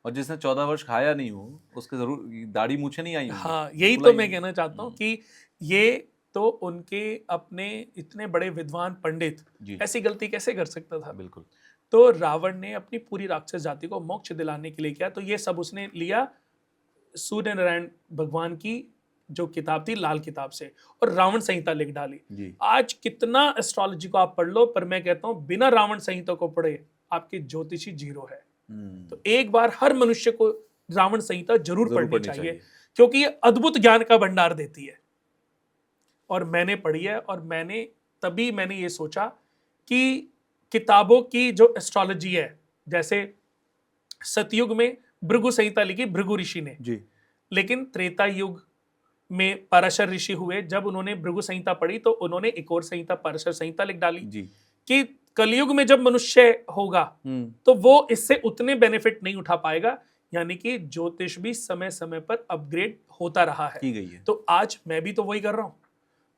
और जिसने 14 वर्ष खाया नहीं हो उसके जरूर दाढ़ी मूछे नहीं आई होंगी। हाँ, यही बिल्कुल तो आई मैं होंगी। कहना चाहता हूँ कि ये तो उनके अपने इतने बड़े विद्वान पंडित जी ऐसी गलती कैसे कर सकता था? बिल्कुल। तो रावण ने अपनी पूरी राक्षस जाति को मोक्ष दिलाने के लिए किया। तो ये सब उसने लिया सूर्य नारायण भगवान की जो किताब थी लाल किताब से, और रावण संहिता लिख डाली। जी आज कितना एस्ट्रोलॉजी को आप पढ़ लो, पर मैं कहता हूं बिना रावण संहिता को पढ़े आपकी ज्योतिषी जीरो है। तो एक बार हर मनुष्य को रावण संहिता जरूर पढ़नी चाहिए, क्योंकि ये अद्भुत ज्ञान का भंडार देती है। और मैंने पढ़ी है, और मैंने ये सोचा कि किताबों की जो एस्ट्रोलॉजी है, जैसे सतयुग में भृगु संहिता लिखी भृगु ऋषि ने जी, लेकिन त्रेता युग में पराशर ऋषि हुए, जब उन्होंने भृगु संहिता पढ़ी तो उन्होंने एक और संहिता पराशर संहिता लिख डाली जी कि कलयुग में जब मनुष्य होगा तो वो इससे उतने बेनिफिट नहीं उठा पाएगा। यानी कि ज्योतिष भी समय समय पर अपग्रेड होता रहा है, की गई है। तो आज मैं भी तो वही कर रहा हूं।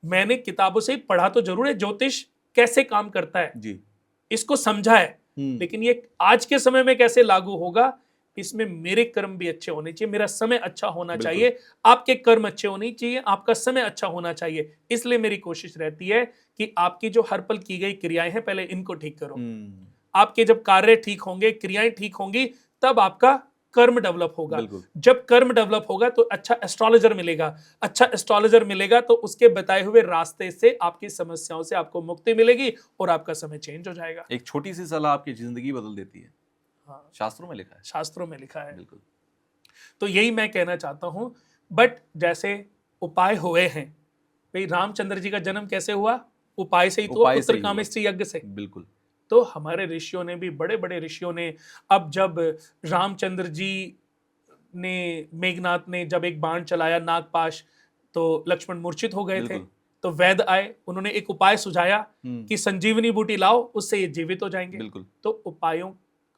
मैंने किताबों से पढ़ा तो जरूर है ज्योतिष कैसे काम करता है जी, इसको समझा है, लेकिन ये आज के समय में कैसे लागू होगा, इसमें मेरे कर्म भी अच्छे होने चाहिए, मेरा समय अच्छा होना चाहिए, आपके कर्म अच्छे होने चाहिए, आपका समय अच्छा होना चाहिए। इसलिए मेरी कोशिश रहती है कि आपकी जो हर पल की गई क्रियाएं हैं पहले इनको ठीक करो। आपके जब कार्य ठीक होंगे, क्रियाएं ठीक होंगी, तब आपका कर्म डेवलप होगा। जब कर्म डेवलप होगा तो अच्छा एस्ट्रोलॉजर मिलेगा, अच्छा एस्ट्रोलॉजर मिलेगा तो उसके बताए हुए रास्ते से आपकी समस्याओं से आपको मुक्ति मिलेगी और आपका समय चेंज हो जाएगा। एक छोटी सी सलाह आपकी जिंदगी बदल देती है। हाँ, शास्त्रों में लिखा है। शास्त्रों में लिखा है। बिल्कुल। तो यही मैं कहना चाहता हूं। बट जैसे उपाय हुए हैं, भाई रामचंद्र जी का जन्म कैसे हुआ? उपाय से ही तो, उत्तरकामेष्टि यज्ञ से। बिल्कुल। तो हमारे ऋषियों ने भी, बड़े बड़े ऋषियों ने, अब जब रामचंद्र जी ने, मेघनाथ ने जब एक बाण चलाया नागपाश, तो लक्ष्मण मूर्छित हो गए थे। तो वैद्य आए, उन्होंने एक उपाय सुझाया कि संजीवनी बूटी लाओ, उससे ये जीवित हो जाएंगे। बिल्कुल। तो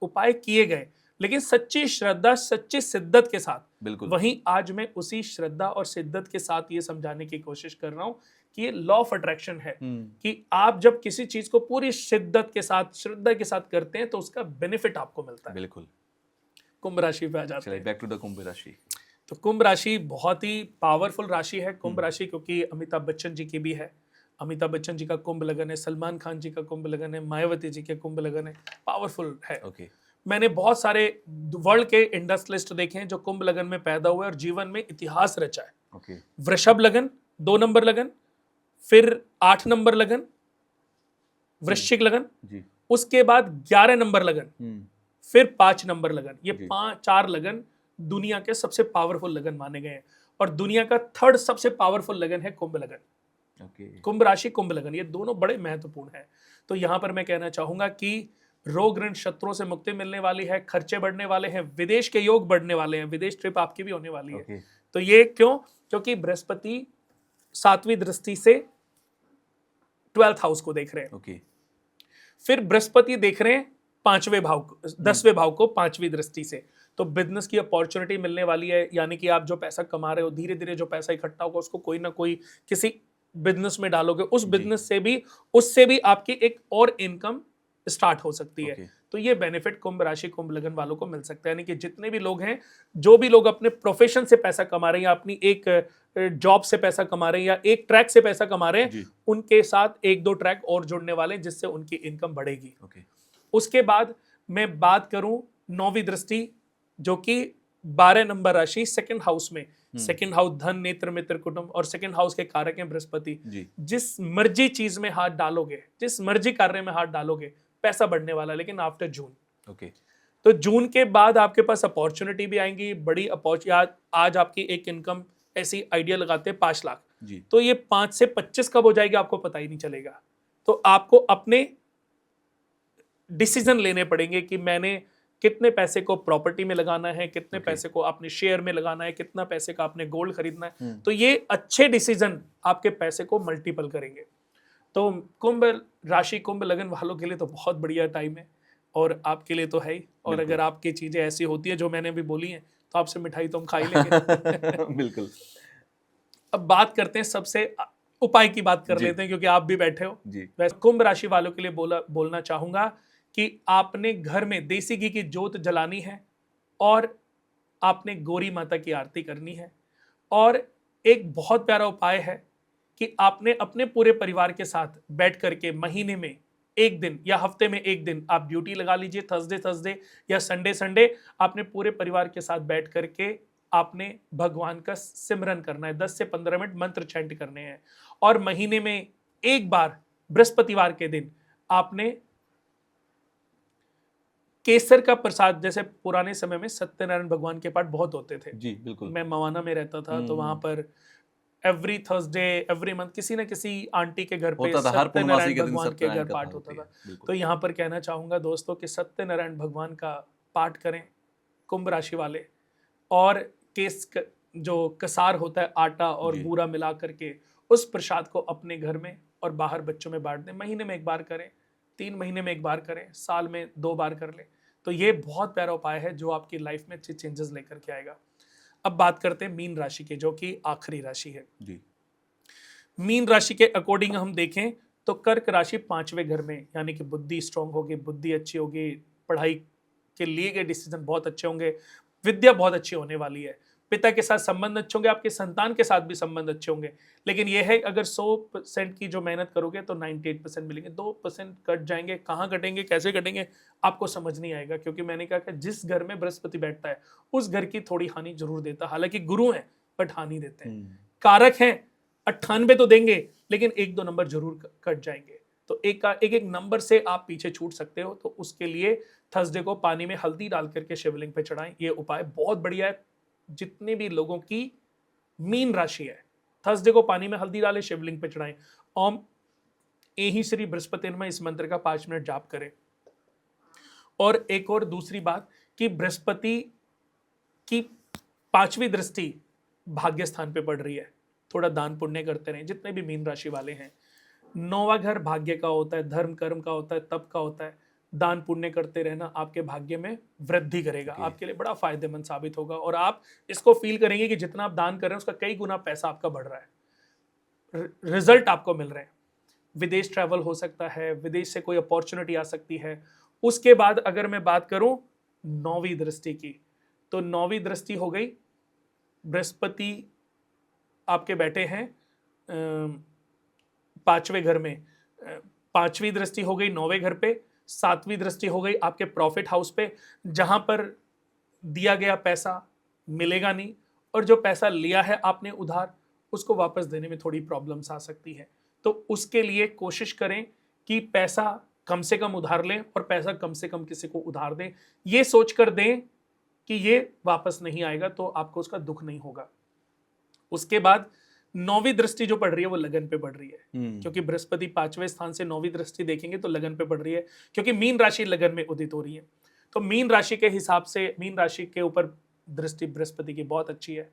उपाय किए गए, लेकिन सच्ची श्रद्धा, सच्ची शिद्दत के साथ। बिल्कुल। वहीं आज मैं उसी श्रद्धा और शिद्दत के साथ ये समझाने की कोशिश कर रहा हूं कि ये लॉ ऑफ अट्रैक्शन है कि आप जब किसी चीज को पूरी शिद्दत के साथ, श्रद्धा के साथ करते हैं तो उसका बेनिफिट आपको मिलता है। बिल्कुल। कुंभ राशि पे आ जाते हैं। बैक टू द कुंभ राशि। तो कुंभ राशि बहुत ही पावरफुल राशि है। कुंभ राशि क्योंकि अमिताभ बच्चन जी की भी है। अमिताभ बच्चन जी का कुंभ लगन है, सलमान खान जी का कुंभ लगन है, मायावती जी के कुंभ लगन है। पावरफुल है। मैंने बहुत सारे वर्ल्ड के इंडस्ट्रियलिस्ट देखे हैं जो कुंभ लगन में पैदा हुए और जीवन में इतिहास रचा है। वृषभ लगन 2 नंबर लगन, फिर 8 नंबर लगन वृश्चिक लगन, उसके बाद 11 नंबर लगन, फिर 5 नंबर लगन। ये 4 लगन दुनिया के सबसे पावरफुल लगन माने गए हैं, और दुनिया का 3rd सबसे पावरफुल लगन है कुंभ लगन। कुंभ राशि, कुंभ लगन, ये दोनों बड़े महत्वपूर्ण है। तो यहां पर मैं कहना चाहूंगा कि रोग ऋण शत्रुओं से मुक्ति मिलने वाली है, खर्चे बढ़ने वाले हैं, विदेश के योग बढ़ने वाले हैं, विदेश ट्रिप आपकी भी होने वाली है। तो ये क्यों? क्योंकि बृहस्पति 7वीं दृष्टि से 12th हाउस को देख रहे हैं। ओके। फिर बृहस्पति देख रहे हैं 5वें भाव को, 10वें भाव को 5वीं दृष्टि से। तो बिजनेस की अपॉर्चुनिटी मिलने वाली है, यानी कि आप जो पैसा कमा रहे हो, धीरे धीरे जो पैसा इकट्ठा होगा उसको कोई ना कोई किसी बिजनेस में डालोगे, उस बिजनेस से भी, उससे भी आपकी एक और इनकम स्टार्ट हो सकती है। Okay. तो ये बेनिफिट कुंभ राशि कुंभ लगन वालों को मिल सकता है। यानी कि जितने भी लोग हैं, जो भी लोग अपने प्रोफेशन से पैसा कमा रहे हैं, या अपनी एक जॉब से पैसा कमा रहे हैं, या एक ट्रैक से पैसा कमा रहे हैं, उनके साथ एक दो ट्रैक और जुड़ने वाले हैं, जिससे उनकी इनकम बढ़ेगी। Okay. उसके बाद मैं बात करूं 9वीं दृष्टि, जो कि 12 नंबर राशि सेकंड हाउस में, सेकंड हाउस धन, नेत्र, मित्र, कुटुंब, और सेकंड हाउस के कारक हैं बृहस्पति। जिस मर्जी चीज में हाथ डालोगे, जिस मर्जी कार्य में हाथ डालोगे, पैसा बढ़ने वाला है, लेकिन आफ्टर जून। ओके। तो जून के बाद आपके पास अपॉर्चुनिटी भी आएंगी, बड़ी अपॉर्चुनिटी। आज आपकी एक इनकम ऐसी आइडिया लगाते हैं 5 लाख, तो ये 5 से 25 कब हो जाएगी आपको पता ही नहीं चलेगा। तो आपको अपने डिसीजन लेने पड़ेंगे कि मैंने कितने पैसे को प्रॉपर्टी में लगाना है, कितने पैसे को अपने शेयर में लगाना है, कितना पैसे का आपने गोल्ड खरीदना है। तो ये अच्छे डिसीजन आपके पैसे को मल्टीपल करेंगे। तो कुंभ राशि कुंभ लगन वालों के लिए तो बहुत बढ़िया टाइम है, और आपके लिए तो है ही। और अगर आपकी चीजें ऐसी होती है जो मैंने अभी बोली हैं, तो आपसे मिठाई तो हम खा ही लेंगे। बिल्कुल। अब बात करते हैं, सबसे उपाय की बात कर लेते हैं, क्योंकि आप भी बैठे हो। वैसे कुंभ राशि वालों के लिए बोलना चाहूंगा कि आपने घर में देसी घी की जोत जलानी है, और आपने गौरी माता की आरती करनी है। और एक बहुत प्यारा उपाय है कि आपने अपने पूरे परिवार के साथ बैठ करके महीने में एक दिन या हफ्ते में एक दिन आप ड्यूटी लगा लीजिए, थर्सडे या संडे आपने पूरे परिवार के साथ बैठ करके आपने भगवान का सिमरन करना है। 10 से 15 मिनट मंत्र चैंट करने हैं, और महीने में एक बार बृहस्पतिवार के दिन आपने केसर का प्रसाद, जैसे पुराने समय में सत्यनारायण भगवान के पाठ बहुत होते थे। जी बिल्कुल। मैं मवाना में रहता था, तो वहां पर एवरी थर्सडे, एवरी मंथ किसी ना किसी आंटी के घर पे सत्यनारायण भगवान के घर पाठ होता था। तो यहाँ पर कहना चाहूंगा दोस्तों कि सत्यनारायण भगवान का पाठ करें कुंभ राशि वाले, और जो कसार होता है आटा और बूरा मिला करके, उस प्रसाद को अपने घर में और बाहर बच्चों में बांट दें। महीने में एक बार करें, 3 महीने में एक बार करें, साल में 2 बार कर लें। तो ये बहुत प्यारा उपाय है जो आपकी लाइफ में अच्छे चेंजेस लेकर के आएगा। अब बात करते हैं मीन राशि के, जो कि आखिरी राशि है। मीन राशि के अकॉर्डिंग हम देखें तो कर्क राशि 5वें घर में, यानी कि बुद्धि स्ट्रांग होगी, बुद्धि अच्छी होगी, पढ़ाई के लिए गए डिसीजन बहुत अच्छे होंगे, विद्या बहुत अच्छी होने वाली है, पिता के साथ संबंध अच्छे होंगे, आपके संतान के साथ भी संबंध अच्छे होंगे। लेकिन यह है, अगर 100% की जो मेहनत करोगे तो 98% मिलेंगे, 2% कट जाएंगे। कहाँ कटेंगे, कैसे कटेंगे, आपको समझ नहीं आएगा। क्योंकि मैंने कहा कि जिस घर में बृहस्पति बैठता है उस घर की थोड़ी हानि जरूर देता है। हालांकि गुरु है बट हानि देते हैं, कारक हैं 98 तो देंगे, लेकिन 1-2 नंबर जरूर कट जाएंगे। तो एक नंबर से आप पीछे छूट सकते हो। तो उसके लिए थर्सडे को पानी में हल्दी डाल करके शिवलिंग पे चढ़ाएं। ये उपाय बहुत बढ़िया है। जितने भी लोगों की मीन राशि है, थर्सडे को पानी में हल्दी डालें, शिवलिंग पे चढ़ाएं। ओम एहि श्री बृहस्पति नमः, इस मंत्र का 5 मिनट जाप करें। और एक और दूसरी बात कि बृहस्पति की 5वीं दृष्टि भाग्य स्थान पे पड़ रही है। थोड़ा दान पुण्य करते रहें, जितने भी मीन राशि वाले हैं। 9वां घर भाग्य का होता है, धर्म कर्म का होता है, तप का होता है। दान पुण्य करते रहना आपके भाग्य में वृद्धि करेगा, आपके लिए बड़ा फायदेमंद साबित होगा। और आप इसको फील करेंगे कि जितना आप दान कर रहे हैं उसका कई गुना पैसा आपका बढ़ रहा है, रिजल्ट आपको मिल रहे हैं। विदेश ट्रैवल हो सकता है, विदेश से कोई अपॉर्चुनिटी आ सकती है। उसके बाद अगर मैं बात करूं 9वीं दृष्टि की, तो 9वीं दृष्टि हो गई, बृहस्पति आपके बैठे हैं 5वें घर में, 5वीं दृष्टि हो गई 9वें घर पे, 7वीं दृष्टि हो गई आपके प्रॉफिट हाउस पे, जहां पर दिया गया पैसा मिलेगा नहीं, और जो पैसा लिया है आपने उधार, उसको वापस देने में थोड़ी प्रॉब्लम्स आ सकती है। तो उसके लिए कोशिश करें कि पैसा कम से कम उधार लें, और पैसा कम से कम किसी को उधार दें। ये सोचकर दें कि ये वापस नहीं आएगा, तो आपको उसका दुख नहीं होगा। उसके बाद 9वीं दृष्टि जो पड़ रही है वो लगन पे पड़ रही है, क्योंकि बृहस्पति 5वें स्थान से 9वीं दृष्टि देखेंगे तो लगन पे पड़ रही है, क्योंकि मीन राशि लगन में उदित हो रही है। तो मीन राशि के हिसाब से मीन राशि के ऊपर दृष्टि बृहस्पति की बहुत अच्छी है।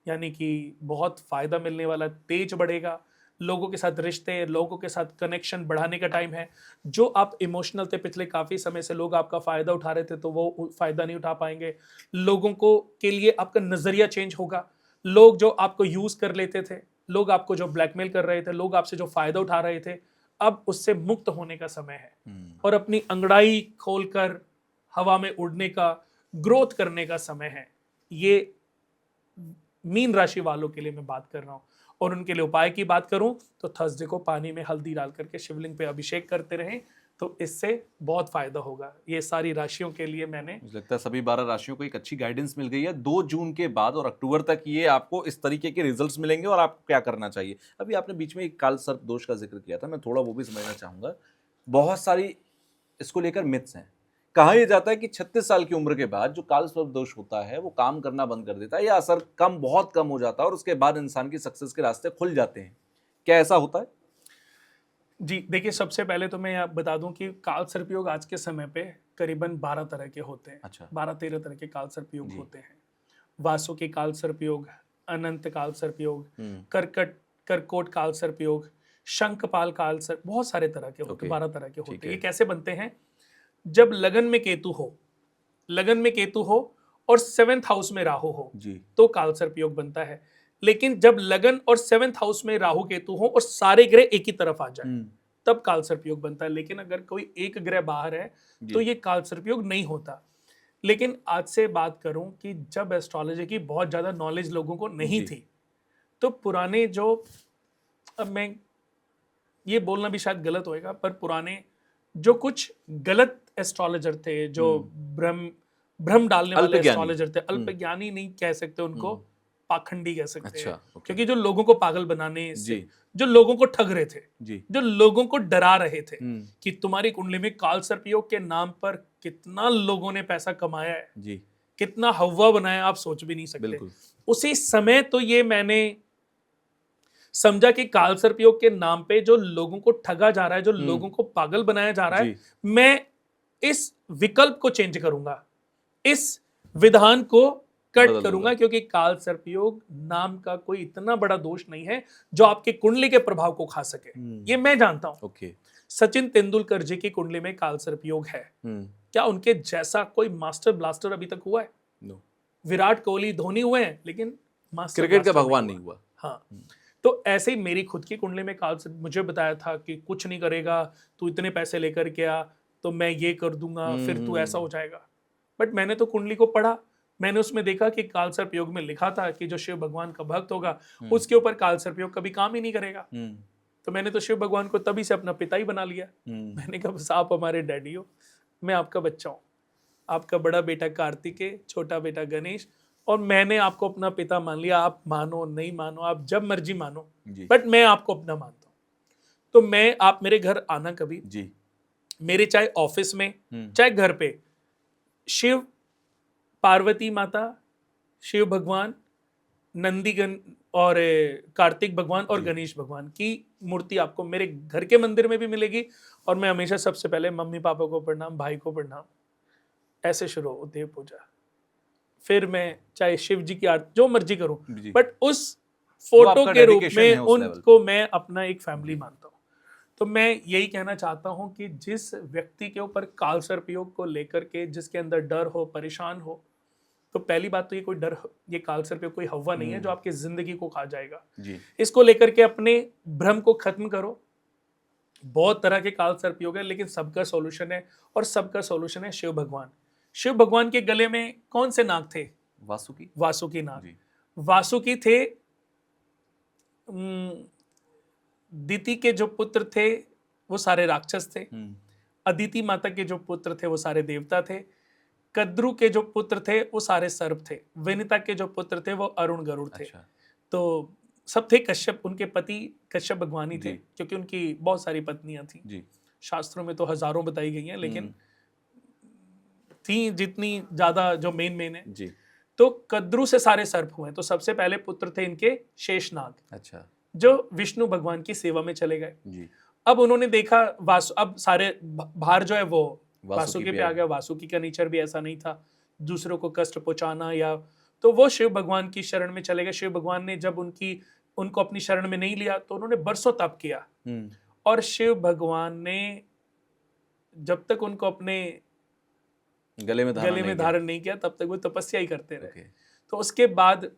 यानी कि बहुत फायदा मिलने वाला, तेज बढ़ेगा, लोगों के साथ रिश्ते, लोगों के साथ कनेक्शन बढ़ाने का टाइम है। जो आप इमोशनल थे पिछले काफी समय से, लोग आपका फायदा उठा रहे थे तो वो फायदा नहीं उठा पाएंगे। लोगों को के लिए आपका नजरिया चेंज होगा। लोग जो आपको यूज कर लेते थे, लोग आपको जो ब्लैकमेल कर रहे थे, लोग आपसे जो फायदा उठा रहे थे, अब उससे मुक्त होने का समय है और अपनी अंगड़ाई खोलकर हवा में उड़ने का, ग्रोथ करने का समय है। ये मीन राशि वालों के लिए मैं बात कर रहा हूं। और उनके लिए उपाय की बात करूं तो थर्सडे को पानी में हल्दी डाल करके शिवलिंग पे अभिषेक करते रहें, तो इससे बहुत फायदा होगा। ये सारी राशियों के लिए मैंने, मुझे लगता है सभी 12 राशियों को एक अच्छी गाइडेंस मिल गई है। 2 जून के बाद और अक्टूबर तक ये आपको इस तरीके के रिजल्ट्स मिलेंगे और आपको क्या करना चाहिए। अभी आपने बीच में एक काल सर्प दोष का जिक्र किया था, मैं थोड़ा वो भी समझना चाहूंगा। बहुत सारी इसको लेकर मिथ्स हैं। कहा यह जाता है कि 36 साल की उम्र के बाद जो काल सर्प दोष होता है वो काम करना बंद कर देता है या असर बहुत कम हो जाता है और उसके बाद इंसान की सक्सेस के रास्ते खुल जाते हैं। क्या ऐसा होता है? जी देखिए, सबसे पहले तो मैं यहाँ बता दूं कि काल सर्प योग आज के समय पे करीबन 12 तरह के होते हैं। अच्छा। 12-13 तरह के काल सर्प योग जी। होते हैं। वासुकी काल सर्प योग, अनंत काल सर्प योग, करकोट काल सर्प योग, शंखपाल काल सर्प, बहुत सारे तरह के होते हैं। 12 तरह के होते हैं। ये कैसे बनते हैं? जब लगन में केतु हो, लगन में केतु हो और 7th हाउस में राहु हो जी। तो काल सर्प योग बनता है। लेकिन जब लगन और 7th हाउस में राहु केतु हो और सारे ग्रह एक ही तरफ आ जाए तब काल सर्प योग बनता है। लेकिन अगर कोई एक ग्रह बाहर है तो ये काल सर्प योग नहीं होता। लेकिन आज से बात करूं कि जब एस्ट्रोलॉजी की बहुत ज्यादा नॉलेज लोगों को नहीं थी, तो पुराने जो, अब मैं ये बोलना भी शायद गलत होएगा, पर पुराने जो कुछ गलत एस्ट्रोलॉजर थे, जो भ्रम डालने वाले एस्ट्रोलॉजर थे, अल्पज्ञानी नहीं कह सकते उनको, पाखंडी कह सकते हैं। क्योंकि जो लोगों को पागल बनाने से, जो लोगों को ठग रहे थे, जो लोगों को डरा रहे थे कि तुम्हारी कुंडली में काल सर्प योग के नाम पर कितना लोगों ने पैसा कमाया है, कितना हवा बनाया, आप सोच भी नहीं सकते। उसी समय तो ये मैंने समझा कि काल सर्प योग के नाम पे जो लोगों को ठगा जा रहा है, जो लोगों को पागल बनाया जा रहा है, मैं इस विकल्प को चेंज करूंगा, इस विधान को कट करूंगा। क्योंकि काल सर्प योग नाम का कोई इतना बड़ा दोष नहीं है जो आपके कुंडली के प्रभाव को खा सके। ये मैं जानता हूं। सचिन तेंदुलकर जी की कुंडली में काल सर्प योग है। क्या उनके जैसा कोई मास्टर ब्लास्टर अभी तक हुआ है? विराट कोहली, धोनी हुए हैं, लेकिन मास्टर क्रिकेट का भगवान नहीं हुआ। हाँ, तो ऐसे ही मेरी खुद की कुंडली में काल सर्प, मुझे बताया था कि कुछ नहीं करेगा, तू इतने पैसे लेकर के आ तो मैं ये कर दूंगा, फिर तू ऐसा हो जाएगा। बट मैंने तो कुंडली को पढ़ा, मैंने उसमें देखा कि काल सर्प योग में लिखा था कि जो शिव भगवान का भक्त होगा उसके ऊपर काल सर्प योग कभी काम ही नहीं करेगा। तो मैंने तो शिव भगवान को तभी से अपना पिता ही बना लिया। मैंने कहा बस आप हमारे डैडी हो, मैं आपका बच्चा हूँ। आपका बड़ा बेटा कार्तिक है, छोटा बेटा गणेश, और मैंने आपको अपना पिता मान लिया। आप मानो नहीं मानो, आप जब मर्जी मानो, बट मैं आपको अपना मानता हूँ। तो मैं, आप मेरे घर आना कभी जी, मेरे चाहे ऑफिस में चाहे घर पे, शिव, पार्वती माता, शिव भगवान, नंदीगण और कार्तिक भगवान और गणेश भगवान की मूर्ति आपको मेरे घर के मंदिर में भी मिलेगी। और मैं हमेशा सबसे पहले मम्मी पापा को प्रणाम, भाई को प्रणाम, ऐसे शुरू होती है पूजा। फिर मैं चाहे शिव जी की आरती जो मर्जी करूं, बट उस फोटो के रूप में उनको मैं अपना एक फैमिली मानता हूं। तो मैं यही कहना चाहता हूं कि जिस व्यक्ति के ऊपर काल सर्प योग को लेकर के, जिसके अंदर डर हो, परेशान हो, तो पहली बात तो ये कोई डर, ये काल सर्प योग कोई हवा नहीं है जो आपकी जिंदगी को खा जाएगा जी। इसको लेकर के अपने भ्रम को खत्म करो। बहुत तरह के काल सर्प योग है, लेकिन सबका सॉल्यूशन है, और सबका सॉल्यूशन है शिव भगवान। शिव भगवान के गले में कौन से नाग थे? वासुकी, वासुकी नाग। वासुकी थे, दिति के जो पुत्र थे वो सारे राक्षस थे। अदिति माता के जो पुत्र थे वो सारे देवता थे। कद्रु के जो पुत्र थे वो सारे सर्प थे। विनिता के जो पुत्र थे वो अरुण गरुड़ थे। अच्छा। तो सब थे कश्यप, उनके पति कश्यप भगवान ही थे, क्योंकि उनकी बहुत सारी पत्नियां थी जी। शास्त्रों में तो हजारों बताई गई हैं, लेकिन थी जितनी ज्यादा जो मेन है जी। तो कद्रु से सारे सर्प हुए। तो सबसे पहले पुत्र थे इनके शेषनाग। अच्छा। जो विष्णु भगवान की सेवा में चले गए जी। अब उन्होंने देखा अब सारे भार जो है वो वासुकी पे आ गया। वासुकी का नेचर भी ऐसा नहीं था दूसरों को कष्ट पहुंचाना, या तो वो शिव भगवान की शरण में चले गए। शिव भगवान ने जब उनको अपनी शरण में नहीं लिया तो उन्होंने बरसों तप किया, और शिव भगवान ने जब तक उनको अपने गले में धारण नहीं किया तब तक वो तपस्या ही करते रहे। Okay. तो उसके बाद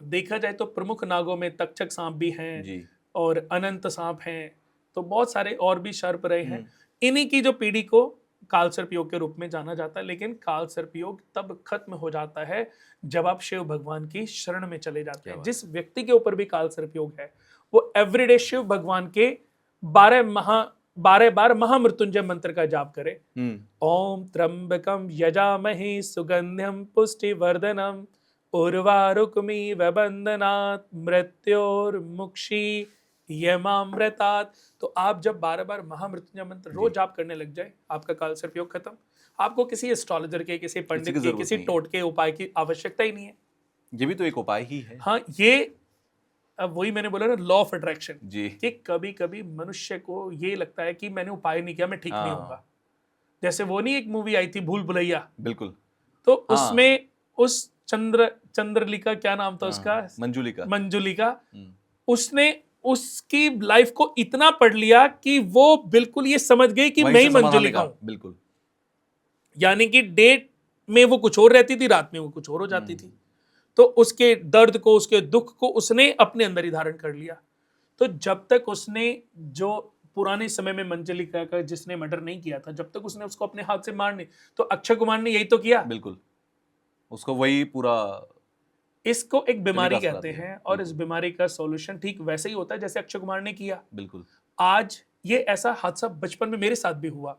देखा जाए तो प्रमुख नागों में तक्षक सांप भी हैं जी। और अनंत सांप हैं, तो बहुत सारे और भी सर्प रहे हैं। इन्हीं की जो पीढ़ी को काल सर्प योग के रूप में जाना जाता है, लेकिन काल सर्प योग तब खत्म हो जाता है जब आप शिव भगवान की शरण में चले जाते हैं। जिस व्यक्ति के ऊपर भी काल सर्प योग है वो एवरीडे शिव भगवान के 12 बार महामृत्युंजय मंत्र का जाप करे। ओम त्र्यंबकम यजामहे सुगंध्यम पुष्टिवर्धनम उर्वारुकमिव बंधनात् मृत्योर्मुक्षी यमामृतात्। तो आप जब 12 बार महामृत्युंजय मंत्र रोज जाप करने लग जाए, आपका काल सर्प योग खत्म। आपको किसी एस्ट्रोलॉजर के, किसी पंडित के, किसी टोटके उपाय की आवश्यकता ही नहीं है। ये भी तो एक उपाय ही है। हाँ, ये अब वही मैंने बोला ना, लॉ ऑफ अट्रैक्शन, जी, कि कभी कभी मनुष्य को ये लगता है कि मैंने उपाय नहीं किया, मैं ठीक नहीं होऊंगा। जैसे वो नहीं एक मूवी आई थी भूल भुलैया, बिल्कुल, तो उसमें उस चंद्रलिका, क्या नाम था उसका, मंजुलिका, उसने उसकी लाइफ को इतना पढ़ लिया कि वो बिल्कुल ये समझ गई कि मैं ही मंजुलिका हूं। बिल्कुल, यानी कि डेट में वो कुछ और रहती थी, रात में वो कुछ और हो जाती थी। तो उसके दर्द को, उसके दुख को उसने अपने अंदर ही धारण कर लिया। तो जब तक उसने, जो पुराने समय में मंजुलिका का जिसने मर्डर नहीं किया था, जब तक उसने उसको अपने हाथ से मार नहीं, तो अक्षय कुमार ने यही तो किया। बिल्कुल, उसको वही पूरा, इसको एक बीमारी कहते हैं, और इस बीमारी का सॉल्यूशन ठीक वैसे ही होता है जैसे अक्षय कुमार ने किया। बिल्कुल। आज ये ऐसा हादसा बचपन में मेरे साथ भी हुआ।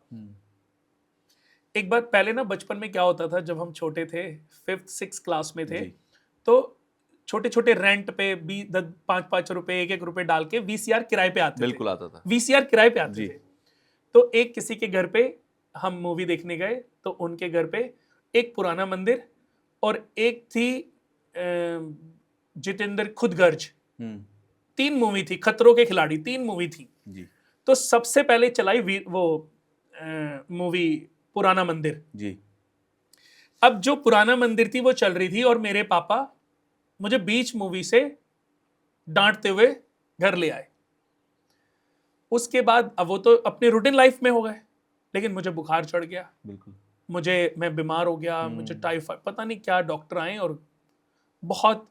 एक बार पहले ना, बचपन में क्या होता था, जब हम छोटे थे, 5th 6th क्लास में थे, तो छोटे छोटे रेंट पे भी 5-5 रुपए, 1-1 रुपए डाल के वीसीआर किराए पे आते थे। बिल्कुल आता था, वीसीआर किराए पे आते थे। तो एक किसी के घर पे हम मूवी देखने गए, तो उनके घर पे एक पुराना मंदिर और एक थी जितेंद्र खुदगर्ज, 3 मूवी थी, खतरों के खिलाड़ी, 3 मूवी थी जी। तो सबसे पहले चलाई वो मूवी पुराना मंदिर जी। अब जो पुराना मंदिर थी वो चल रही थी, और मेरे पापा मुझे बीच मूवी से डांटते हुए घर ले आए। उसके बाद अब वो तो अपने रूटीन लाइफ में हो गए, लेकिन मुझे बुखार चढ़ गया, बिल्कुल, मैं बीमार हो गया, मुझे टाइफाइड, पता नहीं क्या, डॉक्टर आए और बहुत,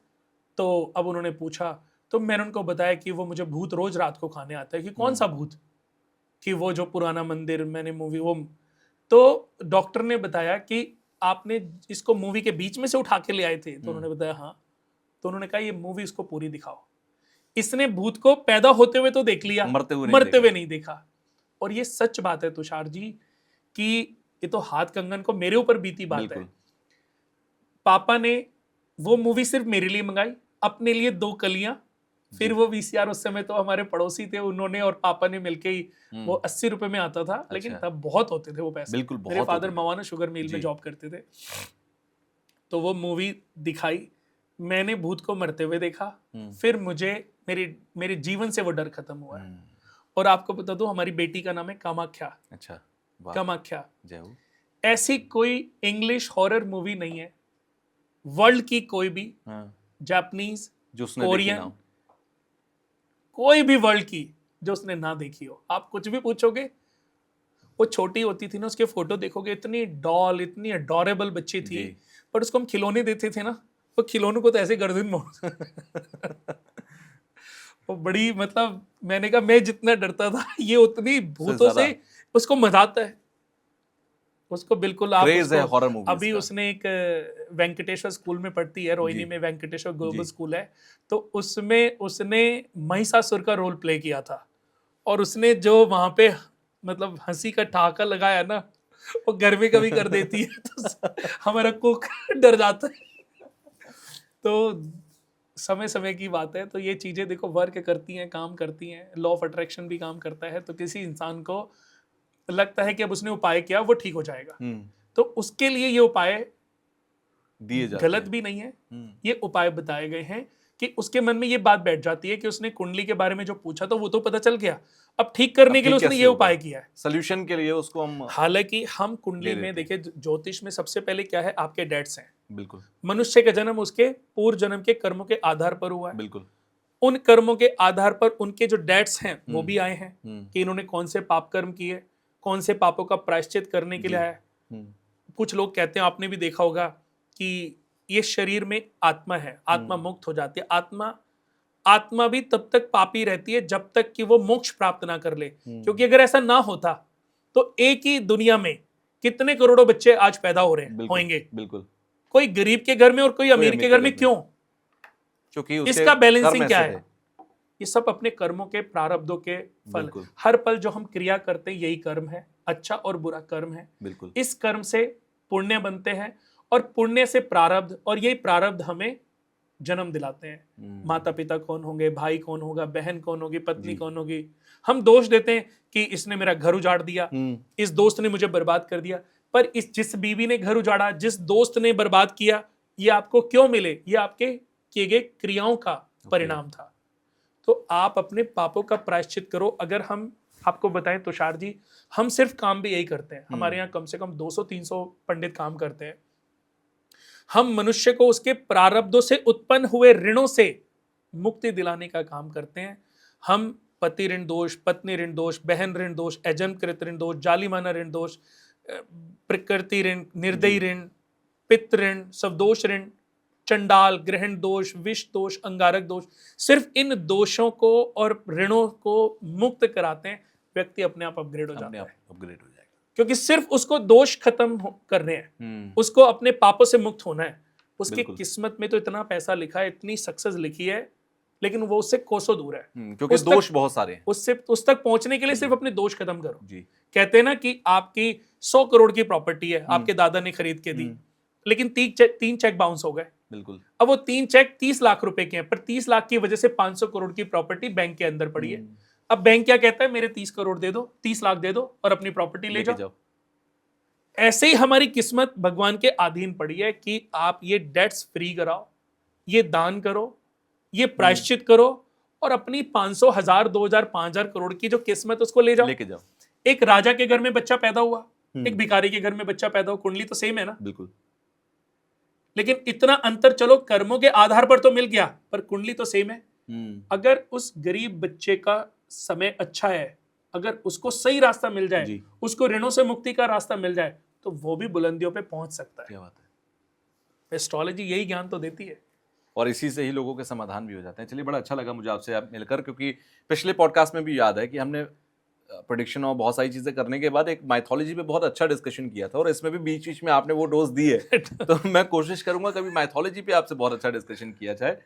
तो अब उन्होंने पूछा, तो मैंने उनको बताया कि वो मुझे भूत रोज रात को खाने आता है। कि कौन सा भूत? कि वो जो पुराना मंदिर मैंने मूवी, वो, तो डॉक्टर ने बताया कि आपने इसको मूवी के बीच में से उठा के ले आए थे? तो उन्होंने बताया हाँ। तो उन्होंने कहा ये मूवी इसको पूरी दिखाओ। इसने भूत को पैदा होते हुए तो देख लिया, मरते हुए नहीं देखा। और ये सच बात है तुषार जी, कि ये तो हाथ कंगन को मेरे ऊपर बीती बात है। पापा ने वो मूवी सिर्फ मेरे लिए मंगाई, अपने लिए 2 कलियां, फिर वो वीसीआर, उस समय तो हमारे पड़ोसी थे, उन्होंने और पापा ने मिलके ही, वो 80 रुपए में आता था, लेकिन तब बहुत होते थे वो पैसे। बिल्कुल, मेरे फादर मवाना शुगर मिल में जॉब करते थे। तो वो मूवी दिखाई, मैंने भूत को मरते हुए देखा, फिर मुझे मेरे जीवन से वो डर खत्म हुआ है। और आपको बता दूं, हमारी बेटी का नाम है कामाख्या। अच्छा, कामाख्या। ऐसी कोई इंग्लिश हॉरर मूवी नहीं है वर्ल्ड की, कोई भी, जापानीज, कोरियन, कोई भी वर्ल्ड की, जो उसने ना देखी हो। आप कुछ भी पूछोगे, वो छोटी होती थी ना, उसके फोटो देखोगे, इतनी डॉल, इतनी अडोरेबल बच्ची थी, पर उसको हम खिलौने देते थे ना, वो खिलौनों को तो ऐसे गर्दन मोड़ वो बड़ी, मतलब मैंने कहा, मैं जितना डरता था, ये उतनी भूतों से उसको मजाता है, उसको बिल्कुल। आप उसको, अभी उसने एक वेंकटेश्वर स्कूल में पढ़ती है, रोहिणी में, वेंकटेश्वर ग्लोबल स्कूल है, तो उसमें उसने महिषासुर का रोल प्ले किया था, और उसने जो वहां पे मतलब हंसी का ठहाका लगाया ना, वो घर में कभी कर देती है तो हमारा कुक डर जाता है। तो समय समय की बात है। तो ये चीजें देखो वर्क करती हैं, काम करती हैं, लॉ ऑफ अट्रैक्शन भी काम करता है। तो किसी इंसान को लगता है कि अब उसने उपाय किया वो ठीक हो जाएगा, तो उसके लिए ये उपाय दिए जाते गलत भी नहीं है। ये उपाय बताए गए हैं कि उसके मन में ये बात बैठ जाती है कि उसने कुंडली के बारे में जो पूछा तो वो तो पता चल गया, अब ठीक करने के लिए उसने ये उपाय किया है, सॉल्यूशन के लिए उसको हम, हालांकि हम कुंडली में देखिए, ज्योतिष में सबसे पहले क्या है, आपके डेट्स हैं, बिल्कुल मनुष्य का जन्म उसके पूर्व जन्म के कर्मों के आधार पर हुआ है। बिल्कुल। उन कर्मों के आधार पर उनके जो डेट्स हैं वो भी आए हैं हम्म, कि इन्होंने कौन से पाप कर्म किए, कौन से पापों का प्रायश्चित करने के लिए आया है। हम्म, कुछ लोग कहते हैं, आपने भी देखा होगा कि ये शरीर में आत्मा है, आत्मा मुक्त हो जाती है। आत्मा भी तब तक पापी रहती है जब तक कि वो मोक्ष प्राप्त ना कर ले, क्योंकि अगर ऐसा ना होता तो एक ही दुनिया में कितने करोड़ों बच्चे आज पैदा हो रहे हैं, बिल्कुल होंगे। बिल्कुल। कोई गरीब के घर में और कोई अमीर के घर में, क्यों? क्योंकि उसके इसका बैलेंसिंग कर्म क्या ऐसे है? थे। ये सब अपने कर्मों के प्रारब्धों के फल। बिल्कुल हर पल जो हम क्रिया करते हैं यही कर्म है, अच्छा और बुरा कर्म है। बिल्कुल। इस कर्म से पुण्य बनते हैं और पुण्य से प्रारब्ध, और यही प्रारब्ध हमें जन्म दिलाते हैं। माता पिता कौन होंगे, भाई कौन होगा, बहन कौन होगी, पत्नी कौन होगी। हम दोष देते हैं कि इसने मेरा घर उजाड़ दिया, इस दोस्त ने मुझे बर्बाद कर दिया। पर जिस बीवी ने घर उजाड़ा, जिस दोस्त ने बर्बाद किया, ये आपको क्यों मिले? ये आपके किए गए क्रियाओं का परिणाम था। तो आप अपने पापों का प्रायश्चित करो। अगर हम आपको बताएं तुषार जी, हम सिर्फ काम भी यही करते हैं। हमारे यहाँ कम से कम 200-300 पंडित काम करते हैं। हम मनुष्य को उसके प्रारब्धों से उत्पन्न हुए ऋणों से मुक्ति दिलाने का काम करते हैं। हम पति ऋण दोष, पत्नी ऋण दोष, बहन ऋण दोष, अजन्मकृत ऋण दोष, जालिमाना ऋण दोष, प्रकृति ऋण, निर्दयी ऋण, पितृ ऋण, सवदोष ऋण, चंडाल, ग्रहण दोष, विष दोष, अंगारक दोष, सिर्फ इन दोषों को और ऋणों को मुक्त कराते हैं, व्यक्ति अपने आप अपग्रेड हो जाता है। अपग्रेड हो जाएगा, क्योंकि सिर्फ उसको दोष खत्म करने हैं, उसको अपने पापों से मुक्त होना है। उसकी बिल्कुल। किस्मत में तो इतना पैसा लिखा है, इतनी सक्सेस लिखी है, लेकिन वो उससे कोसों दूर है। क्योंकि दोष बहुत सारे हैं। उस तक पहुंचने के लिए सिर्फ अपने दोष खत्म करो। जी। कहते हैं ना कि आपकी 100 करोड़ की प्रॉपर्टी है, आपके दादा ने खरीद के दी, लेकिन 3 चेक बाउंस हो गए। बिल्कुल। अब वो 3 चेक 30 लाख रुपए के हैं, पर 30 लाख की वजह से 500 करोड़ की प्रॉपर्टी बैंक के अंदर पड़ी है। अब बैंक क्या कहता है? मेरे 30 करोड़ दे दो, 30 लाख दे दो और अपनी प्रॉपर्टी ले जाओ। ऐसे ही हमारी किस्मत भगवान के अधीन पड़ी है कि आप ये डेट्स फ्री कराओ, ये दान करो, ये प्रायश्चित करो और अपनी 500, 1000, 2000, 5000 करोड़ की जो किस्मत उसको ले जाओ। लेके जाओ। एक राजा के घर में बच्चा पैदा हुआ, एक भिखारी के घर में बच्चा पैदा हुआ, कुंडली तो सेम है ना? बिल्कुल। लेकिन इतना अंतर, चलो कर्मों के आधार पर तो मिल गया, पर कुंडली तो सेम है। अगर उस गरीब बच्चे का समय अच्छा है, अगर उसको सही रास्ता मिल जाए, उसको ऋणों से मुक्ति का रास्ता मिल जाए, तो वो भी बुलंदियों पे पहुंच सकता है। क्या बात है। एस्ट्रोलॉजी यही ज्ञान तो देती है, और इसी से ही लोगों के समाधान भी हो जाते हैं। चलिए, बड़ा अच्छा लगा मुझे आपसे मिलकर, क्योंकि पिछले पॉडकास्ट में भी याद है कि हमने प्रेडिक्शन और बहुत सारी चीजें करने के बाद एक माइथोलॉजी पे बहुत अच्छा डिस्कशन किया था, और इसमें भी बीच बीच में आपने वो डोज दी है। तो मैं कोशिश करूंगा कभी माइथोलॉजी पे आपसे बहुत अच्छा डिस्कशन किया जाए।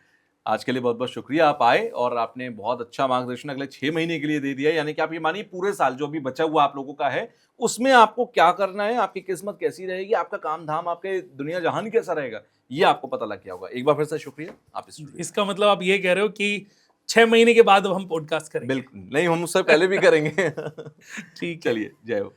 आज के लिए बहुत बहुत शुक्रिया, आप आए और आपने बहुत अच्छा मार्गदर्शन अगले 6 महीने के लिए दे दिया। यानी कि आप ये मानिए पूरे साल जो अभी बचा हुआ आप लोगों का है, उसमें आपको क्या करना है, आपकी किस्मत कैसी रहेगी, आपका काम धाम, आपके दुनिया जहान कैसा रहेगा, ये आपको पता लग गया होगा। एक बार फिर से शुक्रिया आप इसका मतलब आप ये कह रहे हो कि 6 महीने के बाद अब हम पॉडकास्ट करेंगे? बिल्कुल नहीं, हम उससे पहले भी करेंगे। ठीक, चलिए, जय हो।